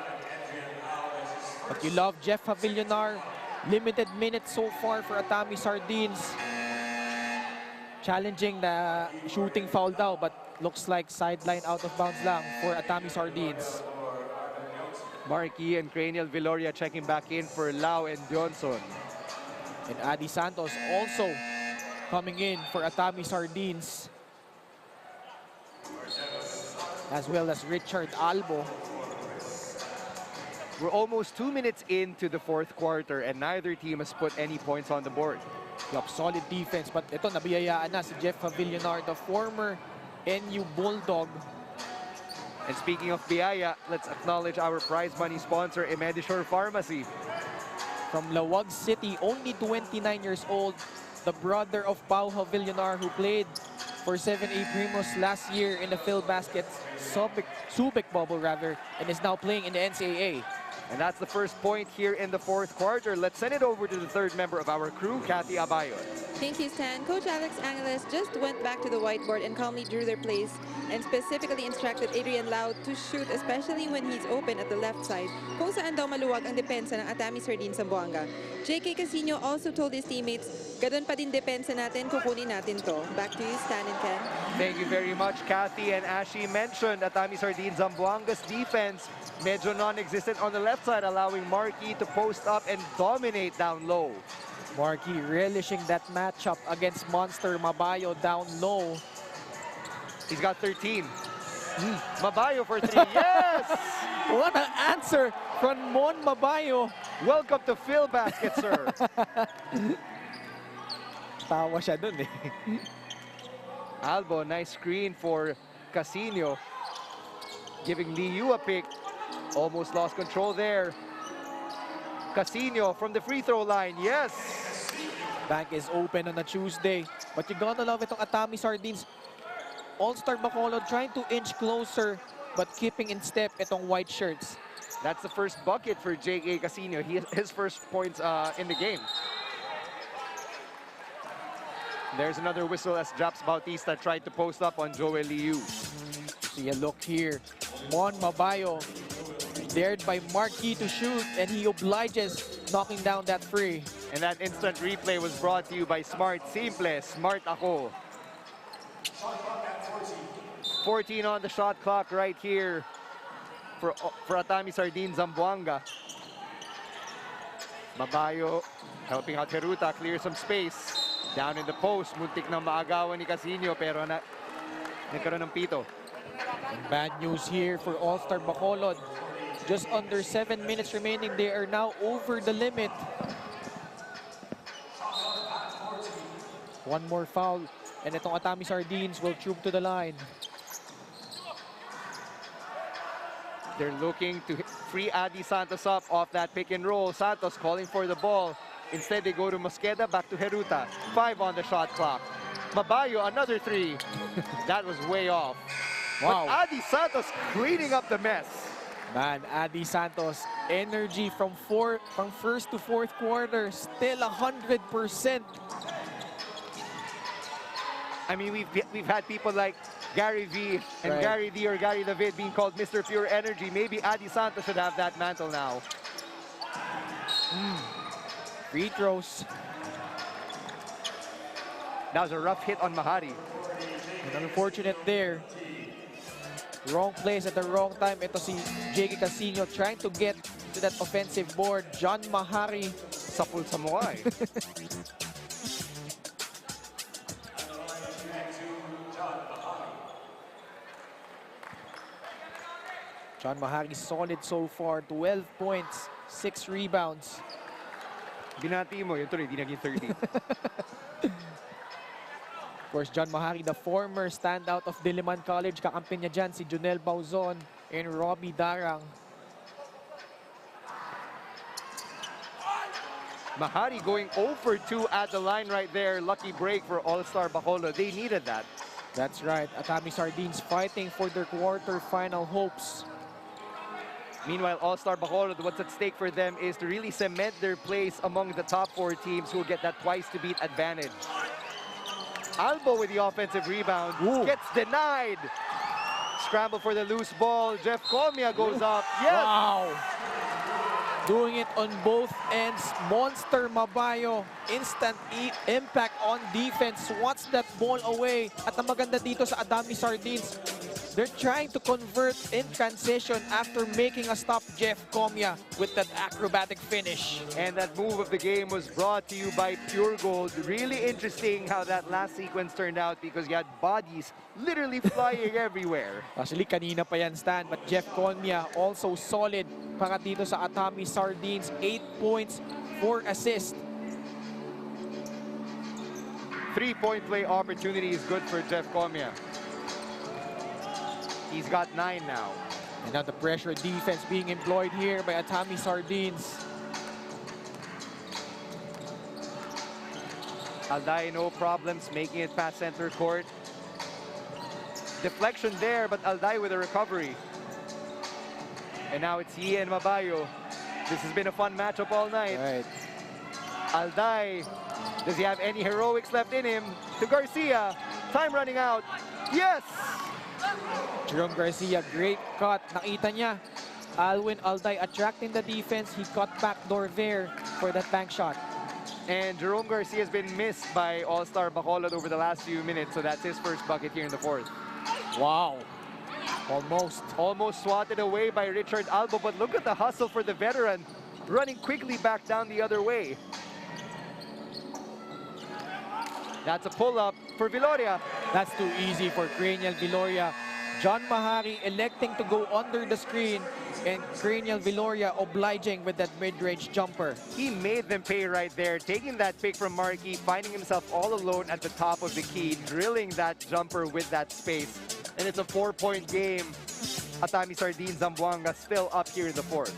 But you love Jeff Havillonar. Limited minutes so far for Atami Sardines. Challenging the shooting foul daw, but looks like sideline out of bounds lang for Atami Sardines. Marquis and Cranial Viloria checking back in for Lau and Johnson. And Adi Santos also coming in for Atami Sardines. As well as Richard Albo. We're almost 2 minutes into the fourth quarter and neither team has put any points on the board. Yup, solid defense, but ito nabiyayaan na si Jeff Havillonar, the former NU Bulldog. And speaking of biyaya, let's acknowledge our prize money sponsor, Emedisure Pharmacy. From Lawag City, only 29 years old, the brother of Pau Havillonar, who played for 7A Primos last year in the PhilBasket Subic bubble rather, and is now playing in the NCAA. And that's the first point here in the fourth quarter. Let's send it over to the third member of our crew, Cathy Abayon. Thank you, Stan. Coach Alex Angeles just went back to the whiteboard and calmly drew their plays and specifically instructed Adrian Lau to shoot, especially when he's open at the left side. Kung saan daw maluwag ang depensa ng Atami Sardines Zamboanga. JK Casino also told his teammates, ganun pa din depensa natin, kukunin natin to. Back to you, Stan and Ken. Thank you very much, Cathy. And as she mentioned, Atami Sardines Zamboanga's defense medyo non-existent on the left side, allowing Marquis to post up and dominate down low. Marquis relishing that matchup against Monster Mabayo down low. He's got 13. Mabayo for 3. Yes! What an answer from Mon Mabayo. Welcome to PhilBasket, sir. Tawa siya dun eh. Albo, nice screen for Casino. Giving Liu a pick. Almost lost control there. Casino from the free throw line. Yes! Bank is open on a Tuesday. But you gotta love itong Atami Sardines. AllStar Bacolod trying to inch closer but keeping in step itong white shirts. That's the first bucket for J.A. Casino. His first points in the game. There's another whistle as Japs Bautista tried to post up on Joel Liu. See a look here. Mon Mabayo dared by Marquis to shoot, and he obliges knocking down that free. And that instant replay was brought to you by Smart Simple. Smart ako. 14 on the shot clock right here for Atami Sardines Zamboanga. Mabayo helping out Heruta clear some space. Down in the post, muntik na maagawan ni Casino pero nagkaroon ng pito. And bad news here for AllStar Bacolod. Just under 7 minutes remaining. They are now over the limit. One more foul, and itong Atami Sardines will troop to the line. They're looking to free Adi Santos up off that pick and roll. Santos calling for the ball. Instead, they go to Mosqueda, back to Heruta. 5 on the shot clock. Mabayo, another 3. That was way off. Wow. But Adi Santos cleaning up the mess. Man, Adi Santos, energy from first to fourth quarter, still 100%. I mean, we've had people like Gary V and Right. Gary D or Gary David being called Mr. Pure Energy. Maybe Adi Santos should have that mantle now. Free throws. That was a rough hit on Mahari. And unfortunate there. Wrong place at the wrong time. Ito si J.K. Casino trying to get to that offensive board. John Mahari. Sapul sa mukha eh. John Mahari solid so far. 12 points, 6 rebounds. Binati mo, yun tuloy, di naging 30. Of course, John Mahari, the former standout of Diliman College. Kakampi niya dyan si Junel Bauzon and Robbie Darang. Mahari going 0 for 2 at the line right there. Lucky break for AllStar Bacolod. They needed that. That's right. Atami Sardines fighting for their quarterfinal hopes. Meanwhile, AllStar Bacolod, what's at stake for them is to really cement their place among the top 4 teams who will get that twice-to-beat advantage. Albo with the offensive rebound. Gets denied. Scramble for the loose ball. Jeff Comia goes up. Yes! Wow! Doing it on both ends. Monster Mabayo. Instant impact on defense. Swats that ball away. At ang maganda dito sa Atami Sardines, they're trying to convert in transition after making a stop. Jeff Comia with that acrobatic finish. And that move of the game was brought to you by Pure Gold. Really interesting how that last sequence turned out because you had bodies literally flying everywhere. Actually, kanina pa yan, Stan. But Jeff Comia also solid para dito sa Atami Sardines. 8 points, 4 assists. 3-point play opportunity is good for Jeff Comia. He's got 9 now. And now the pressure defense being employed here by Atami Sardines. Alday, no problems making it past center court. Deflection there, but Alday with a recovery. And now it's Yi and Mabayo. This has been a fun matchup all night. Right. Alday, does he have any heroics left in him? To Garcia, time running out. Yes! Jerome Garcia, great cut. Nakita niya. Alwin Alday attracting the defense. He cut backdoor there for that bank shot. And Jerome Garcia has been missed by AllStar Bacolod over the last few minutes, so that's his first bucket here in the fourth. Wow. Almost swatted away by Richard Albo, but look at the hustle for the veteran, running quickly back down the other way. That's a pull-up for Viloria. That's too easy for Cranial Viloria. John Mahari electing to go under the screen, and Cranial Viloria obliging with that mid-range jumper. He made them pay right there, taking that pick from Marquis, finding himself all alone at the top of the key, drilling that jumper with that space. And it's a 4-point game. Atami Sardines Zamboanga still up here in the fourth.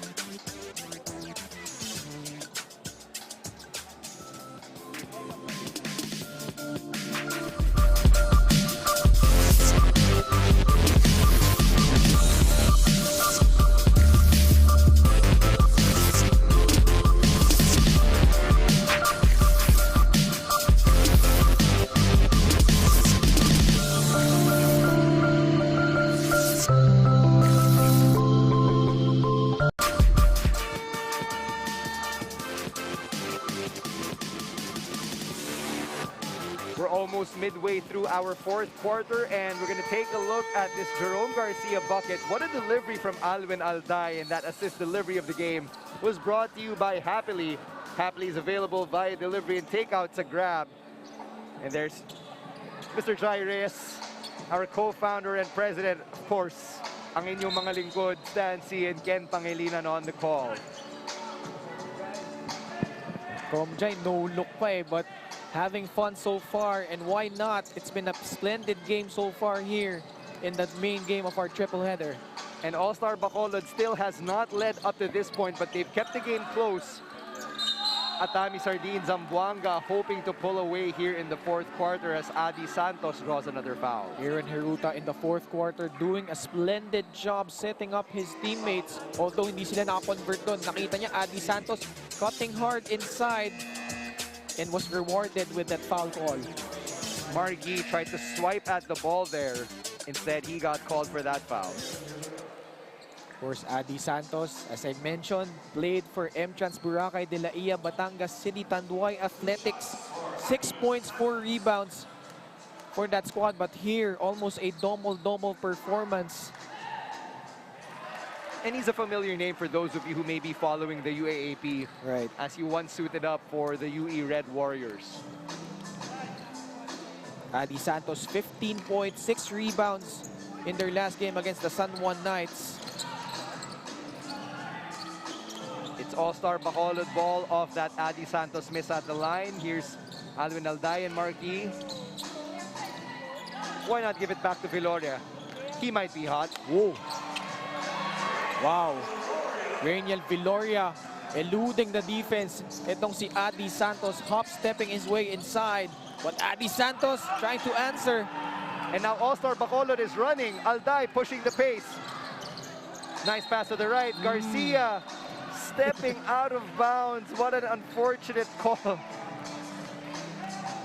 almost midway through our fourth quarter, and we're going to take a look at this Jerome Garcia bucket. What a delivery from Alwin Alday, and that assist delivery of the game was brought to you by Happily. Happily is available via delivery and takeout to grab. And there's Mr. Jerie, our co-founder and president, of course, ang inyong mga lingkod, Stancy and Ken Pangilinan on the call. Comjay, no look pa but having fun so far, and why not? It's been a splendid game so far here in the main game of our triple header. And AllStar Bacolod still has not led up to this point, but they've kept the game close. Atami Sardines, Zamboanga hoping to pull away here in the fourth quarter as Adi Santos draws another foul. Aaron Heruta in the fourth quarter doing a splendid job setting up his teammates. Although hindi sila nakakonvert doon, nakita niya Adi Santos cutting hard inside and was rewarded with that foul call. Margie tried to swipe at the ball there. Instead, he got called for that foul. Of course, Adi Santos, as I mentioned, played for M-Trans Boracay de la Ia, Batangas City, Tanduay Athletics. 6 points, 4 rebounds for that squad. But here, almost a double-double performance. And he's a familiar name for those of you who may be following the UAAP. Right. As he once suited up for the UE Red Warriors. Adi Santos, 15 points, 6 rebounds in their last game against the San Juan Knights. It's AllStar Bacolod ball off that Adi Santos miss at the line. Here's Alwin Alday and Marquis. Why not give it back to Viloria? He might be hot. Whoa. Wow. Raniel Viloria eluding the defense. Itong si Adi Santos hop-stepping his way inside. But Adi Santos trying to answer. And now AllStar Bacolod is running. Alday pushing the pace. Nice pass to the right. Garcia stepping out of bounds. What an unfortunate call.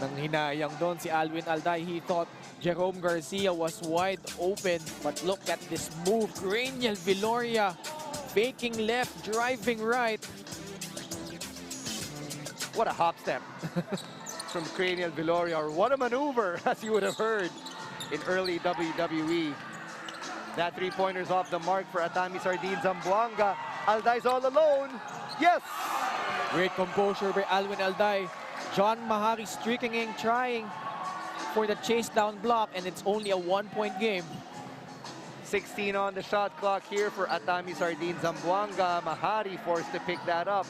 Nang hinayang doon si Alwin Alday, he thought Jerome Garcia was wide open. But look at this move. Raniel Viloria faking left, driving right. What a hop step from Raniel Viloria. Or what a maneuver, as you would have heard in early WWE. That three-pointer's off the mark for Atami Sardines, Zamboanga. Alday's all alone. Yes! Great composure by Alwin Alday. John Mahari streaking in, trying for the chase down block, and it's only a 1-point game. 16 on the shot clock here for Atami Sardines, Zamboanga. Mahari forced to pick that up.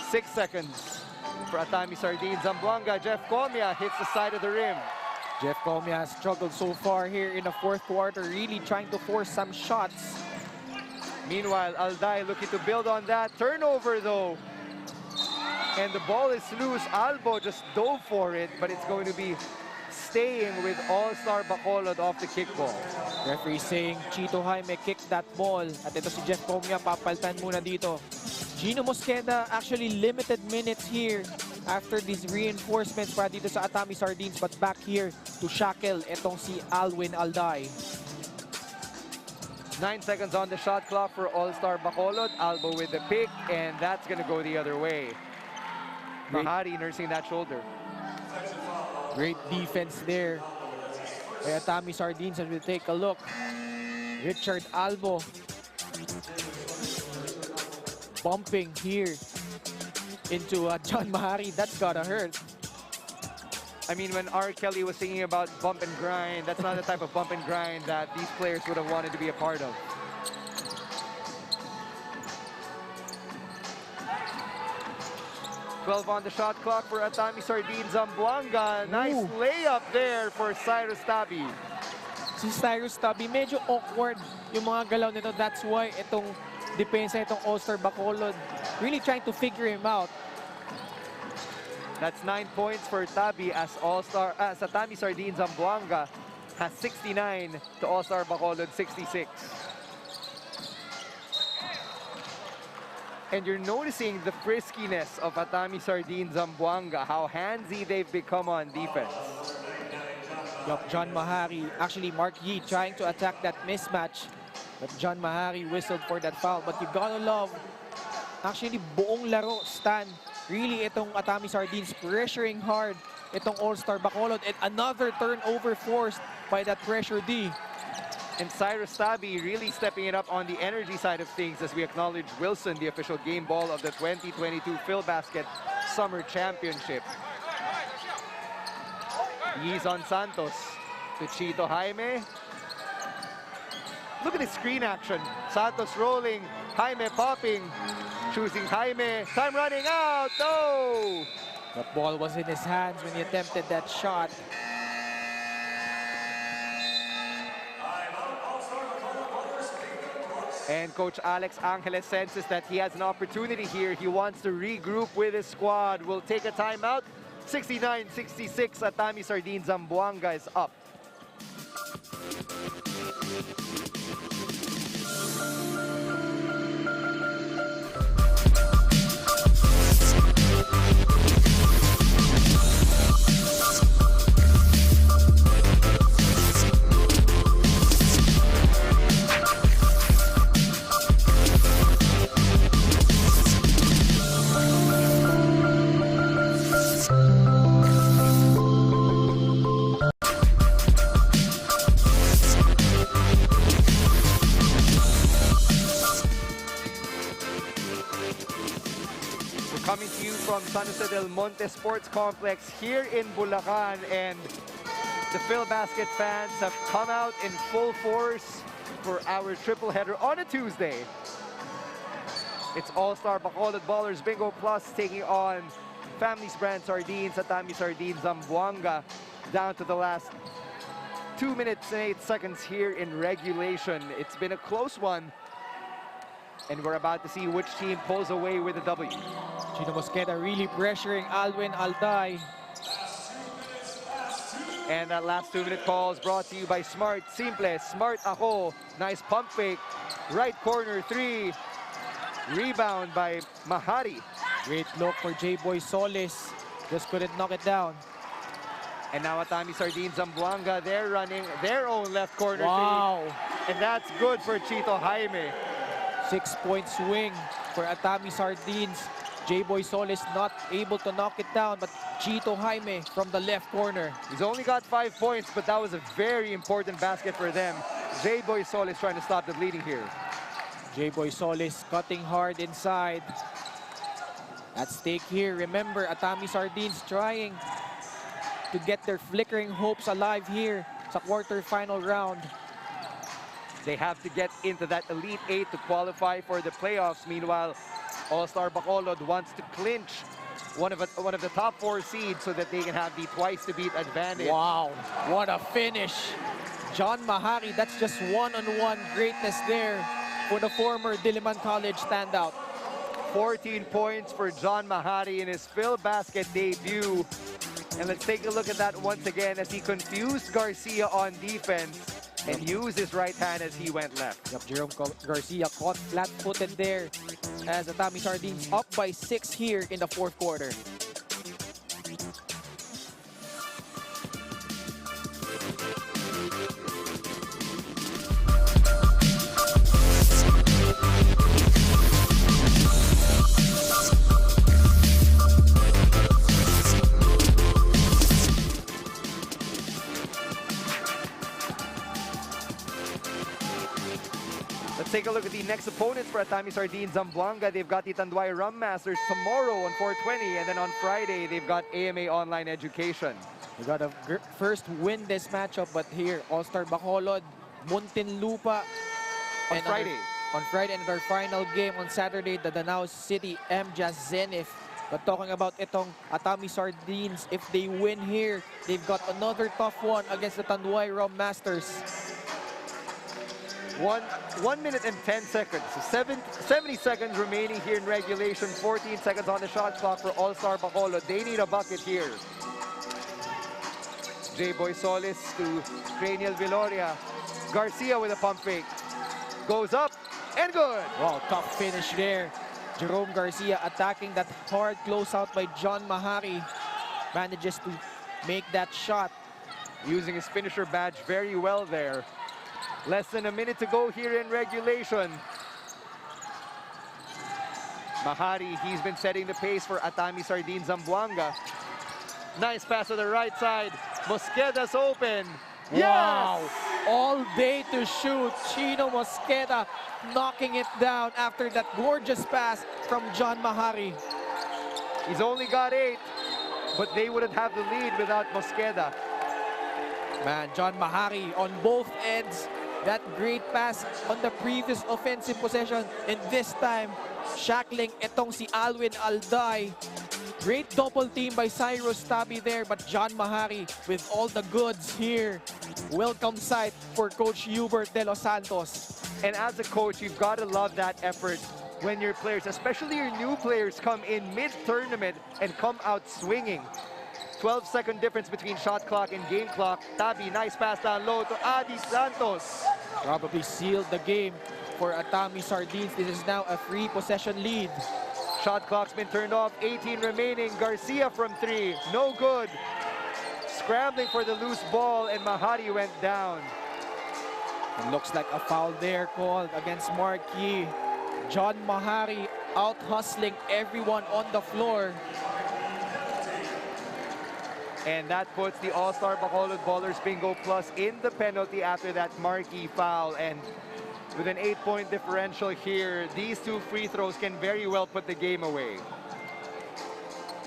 6 seconds for Atami Sardines, Zamboanga. Jeff Comia hits the side of the rim. Jeff Comia has struggled so far here in the fourth quarter, really trying to force some shots. Meanwhile, Alday looking to build on that. Turnover, though. And the ball is loose. Albo just dove for it, but it's going to be staying with AllStar Bacolod off the kickball. Referee saying Chito Jaime kicked that ball. At ito si Jeff Comia, papaltan muna dito. Gino Mosqueda actually limited minutes here after these reinforcements para dito sa Atami Sardines, but back here to shackle itong si Alwin Alday. 9 seconds on the shot clock for AllStar Bacolod. Albo with the pick, and that's going to go the other way. Mahari nursing that shoulder. Great defense there by Atami Sardines as we take a look. Richard Albo bumping here into John Mahari. That's gotta hurt. I mean, when R. Kelly was singing about bump and grind, that's not the type of bump and grind that these players would have wanted to be a part of. .12 on the shot clock for Atami Sardines, Zamboanga. Nice layup there for Cyrus Tabi. Si Cyrus Tabi, medyo awkward yung mga galaw nito. That's why itong depensa, itong AllStar Bacolod, really trying to figure him out. That's 9 points for Tabi as Atami Sardines, Zamboanga has 69 to AllStar Bacolod 66. And you're noticing the friskiness of Atami Sardines, Zamboanga, how handsy they've become on defense. Yup, John Mahari, actually Mark Yee trying to attack that mismatch, but John Mahari whistled for that foul. But you gotta love, actually buong laro, Stan, really itong Atami Sardines pressuring hard itong AllStar Bacolod, and another turnover forced by that pressure D. And Cyrus Tabi really stepping it up on the energy side of things as we acknowledge Wilson, the official game ball of the 2022 PhilBasket Summer Championship. Yizon Santos to Chito Jaime. Look at the screen action. Santos rolling, Jaime popping, choosing Jaime. Time running out, no! The ball was in his hands when he attempted that shot. And Coach Alex Angeles senses that he has an opportunity here. He wants to regroup with his squad. Will take a timeout. 69-66, Atami Sardines Zamboanga is up. Coming to you from San Jose del Monte Sports Complex here in Bulacan, and the PhilBasket fans have come out in full force for our triple header on a Tuesday. It's AllStar Bacolod Ballers BingoPlus taking on Family's Brand Sardines, Atami Sardines Zamboanga, down to the last 2 minutes and 8 seconds here in regulation. It's been a close one, and we're about to see which team pulls away with the W. Chino Mosqueda really pressuring Alwin Alday. And that last 2-minute call is brought to you by Smart Simple. Smart ako. Nice pump fake. Right corner 3. Rebound by Mahari. Great look for J-Boy Solis. Just couldn't knock it down. And now Atami Sardines Zamboanga, they're running their own left corner 3. And that's good for Chito Jaime. 6-point swing for Atami Sardines. J-Boy Solis not able to knock it down, but Chito Jaime from the left corner. He's only got 5 points, but that was a very important basket for them. J-Boy Solis trying to stop the bleeding here. J-Boy Solis cutting hard inside. At stake here, remember, Atami Sardines trying to get their flickering hopes alive here sa quarterfinal round. They have to get into that Elite 8 to qualify for the playoffs. Meanwhile, AllStar Bacolod wants to clinch one of the top 4 seeds so that they can have the twice-to-beat advantage. Wow, what a finish. John Mahari, that's just one-on-one greatness there for the former Diliman College standout. 14 points for John Mahari in his PhilBasket debut. And let's take a look at that once again as he confused Garcia on defense and used his right hand as he went left. Yep, Jerome Garcia caught flat-footed there as Atami Sardines up by 6 here in the 4th quarter. Take a look at the next opponents for Atami Sardines Zamboanga. They've got the Tanduay Rum Masters tomorrow on 420, and then on Friday they've got AMA Online Education. We got a first win this matchup, but here AllStar Bacolod, Muntinlupa on Friday. On Friday, and our final game on Saturday, the Danao City MJAS Zenith. But talking about itong Atami Sardines, if they win here, they've got another tough one against the Tanduay Rum Masters. 1 minute and 10 seconds. So 70 seconds remaining here in regulation. 14 seconds on the shot clock for AllStar Bacolod. They need a bucket here. J-Boy Solis to Cranial Viloria. Garcia with a pump fake. Goes up and good. Wow, tough finish there. Jerome Garcia attacking that hard closeout by John Mahari. Manages to make that shot. Using his finisher badge very well there. Less than a minute to go here in regulation. Mahari, he's been setting the pace for Atami Sardines Zamboanga. Nice pass to the right side. Mosqueda's open. Wow! Yes! All day to shoot. Chino Mosqueda knocking it down after that gorgeous pass from John Mahari. He's only got 8, but they wouldn't have the lead without Mosqueda. Man, John Mahari on both ends. That great pass on the previous offensive possession. And this time, shackling itong si Alwin Alday. Great double team by Cyrus Tabi there, but John Mahari with all the goods here. Welcome sight for Coach Hubert De Los Santos. And as a coach, you've got to love that effort when your players, especially your new players, come in mid-tournament and come out swinging. 12-second difference between shot clock and game clock. Tabi, nice pass down low to Adi Santos. Probably sealed the game for Atami Sardines. This is now a 3-possession lead. Shot clock's been turned off, 18 remaining. Garcia from 3, no good. Scrambling for the loose ball, and Mahari went down. It looks like a foul there called against Marquis. John Mahari out hustling everyone on the floor. And that puts the AllStar Bacolod Ballers BingoPlus in the penalty after that Marquis foul. And with an 8-point differential here, these 2 free throws can very well put the game away.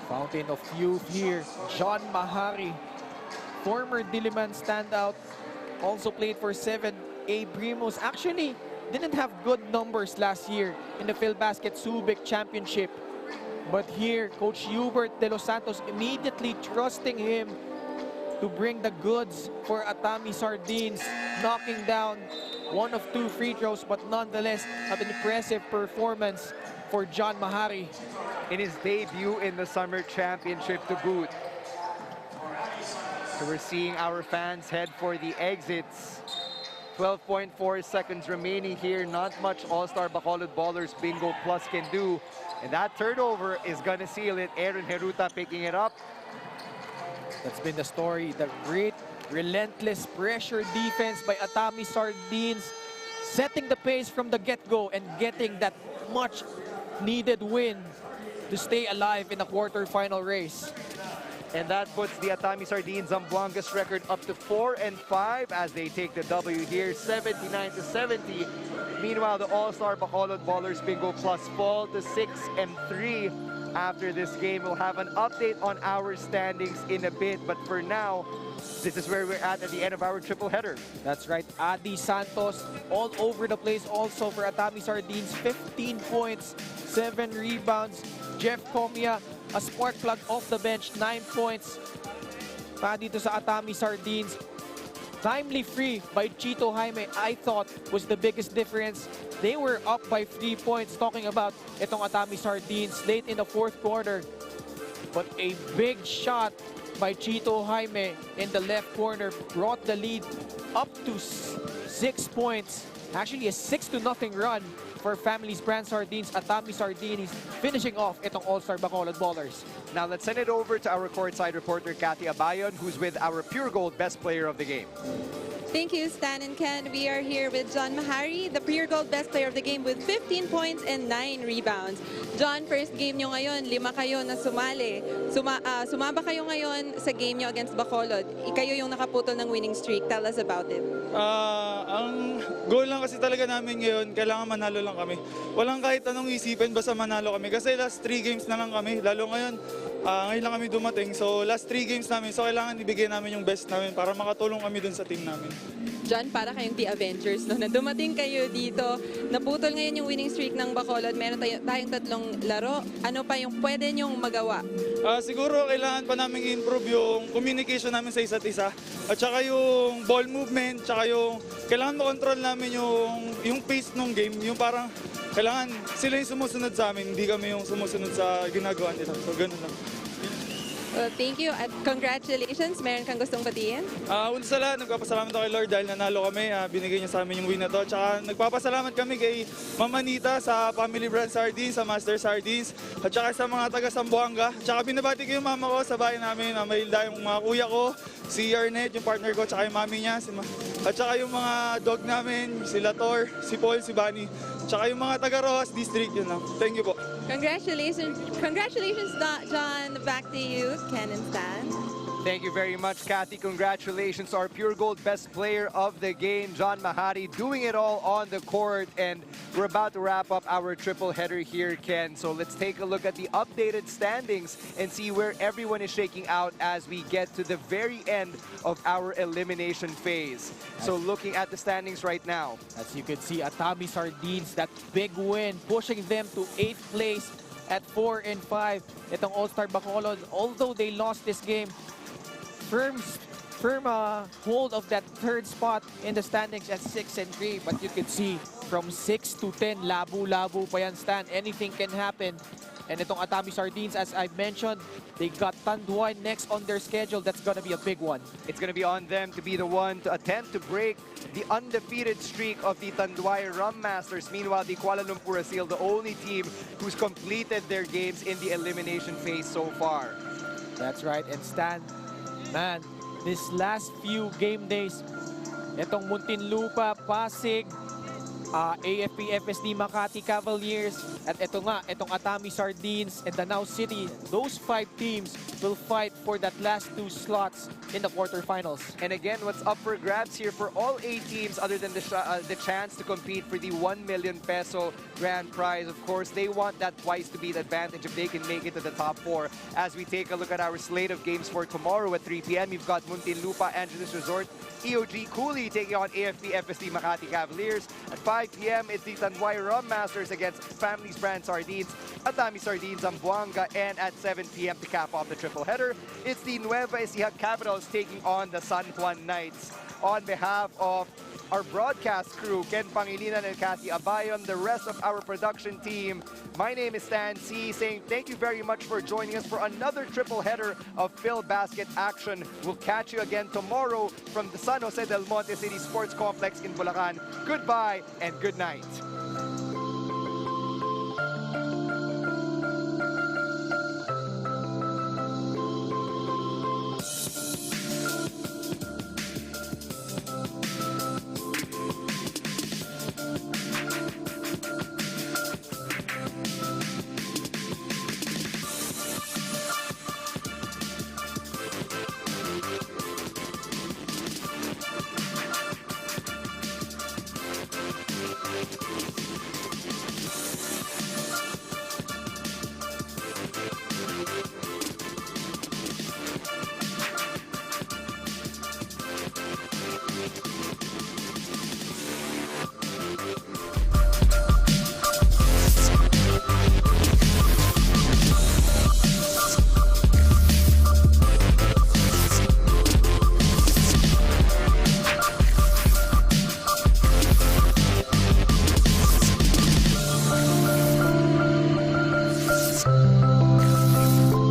Fountain of youth here. John Mahari, former Diliman standout, also played for 7A Primos. Actually, didn't have good numbers last year in the PhilBasket Subic Championship. But here, Coach Hubert De Los Santos immediately trusting him to bring the goods for Atami Sardines, knocking down 1 of 2 free throws, but nonetheless, an impressive performance for John Mahari. In his debut in the Summer Championship to boot. So we're seeing our fans head for the exits. 12.4 seconds remaining here. Not much AllStar Bacolod Ballers BingoPlus can do. And that turnover is going to seal it. Aaron Heruta picking it up. That's been the story. The great, relentless pressure defense by Atami Sardines, setting the pace from the get-go and getting that much-needed win to stay alive in the quarterfinal race. And that puts the Atami Sardines Zamboanga's record up to 4-5 as they take the W here, 79-70. Meanwhile, the AllStar Bacolod Ballers BingoPlus fall to 6-3 after this game. We'll have an update on our standings in a bit, but for now, this is where we're at the end of our triple header. That's right. Adi Santos all over the place also for Atami Sardines. 15 points, 7 rebounds. Jeff Comia, a spark plug off the bench, 9 points. Pa dito sa Atami Sardines. Timely free by Chito Jaime, I thought was the biggest difference. They were up by 3 points, talking about itong Atami Sardines late in the 4th quarter. But a big shot by Chito Jaime in the left corner brought the lead up to 6 points. Actually, a 6-0 run for Family's Brand Sardines. Atami Sardines finishing off itong AllStar Bacolod Ballers. Now let's send it over to our courtside reporter, Cathy Abayon, who's with our Pure Gold Best Player of the Game. Thank you, Stan and Ken. We are here with John Mahari, the Pure Gold Best Player of the Game with 15 points and 9 rebounds. John, first game nyo ngayon, 5 kayo na sumali. Sumaba kayo ngayon sa game nyo against Bacolod. Ikayo yung nakaputol ng winning streak. Tell us about it. Ang goal lang kasi talaga namin ngayon, kailangan manalo lang kami. Walang kahit anong isipin, basta manalo kami. Kasi last 3 games na lang kami, lalo ngayon, ngayon lang kami dumating. So last 3 games namin, so kailangan ibigay namin yung best namin para makatulong kami dun sa team namin. John, para kayong The Avengers, no? Na dumating kayo dito, naputol ngayon yung winning streak ng Bacolod. Meron tayong 3 laro. Ano pa yung pwede nyong magawa? Siguro kailangan pa namin improve yung communication namin sa isa't isa. At saka yung ball movement, saka yung kailangan makontrol namin yung pace ng game. Yung parang kailangan sila yung sumusunod sa amin, hindi kami yung sumusunod sa ginagawa nila. So ganun lang. Well, thank you at congratulations. Meron kang gustong batiin? Una sa lahat, nagpapasalamat ako kay Lord dahil nanalo kami. Binigay niya sa amin yung win na to. Tsaka nagpapasalamat kami kay Mama Nita sa Family Brand Sardines, sa Master Sardines, at saka sa mga taga Zamboanga. Tsaka binabati ko yung mama ko sa bahay namin, Hilda, yung mga kuya ko, si Arnett, yung partner ko, tsaka yung mami niya, at tsaka yung mga dog namin, si Lator, si Paul, si Bunny, tsaka yung mga taga-Rojas District, yun lang. Thank you po. Congratulations, John. Back to you, Ken and Stan. Thank you very much, Kathy. Congratulations to our Pure Gold best player of the game, John Mahari, doing it all on the court. And we're about to wrap up our triple header here, Ken. So let's take a look at the updated standings and see where everyone is shaking out as we get to the very end of our elimination phase. So looking at the standings right now. As you can see, Atami Sardines, that big win, pushing them to 8th place at 4 and 5. Itong AllStar Bacolod, although they lost this game, firm hold of that third spot in the standings at 6 and 3. But you can see from 6 to 10, labo-labo pa yan, Stan. Anything can happen. And itong Atami Sardines, as I mentioned, they got Tanduay next on their schedule. That's gonna be a big one. It's gonna be on them to be the one to attempt to break the undefeated streak of the Tanduay Rum Masters. Meanwhile, the Kuala Lumpur Asil, the only team who's completed their games in the elimination phase so far. That's right. And Stan, man, this last few game days, itong Muntinlupa, Pasig, AFP FSD Makati Cavaliers, at ito nga, itong Atami Sardines and Danao City, those 5 teams will fight for that last 2 slots in the quarterfinals. And again, what's up for grabs here for all 8 teams other than the chance to compete for the 1 million peso grand prize? Of course, they want that twice to beat advantage if they can make it to the top 4. As we take a look at our slate of games for tomorrow at 3 p.m., you've got Muntinlupa Angeles Resort, EOG Cooley taking on AFP FSD Makati Cavaliers. At 5 p.m., it's the Tanduay Rum Masters against Families Brand Sardines, Atami Sardines, Zamboanga, and at 7 p.m. to cap off the triple header, it's the Nueva Ecija Capitals taking on the San Juan Knights. On behalf of our broadcast crew, Ken Pangilinan and Kathy Abayon, the rest of our production team, my name is Stan C, saying thank you very much for joining us for another triple header of Phil Basket action. We'll catch you again tomorrow from the San Jose del Monte City Sports Complex in Bulacan. Goodbye and good night.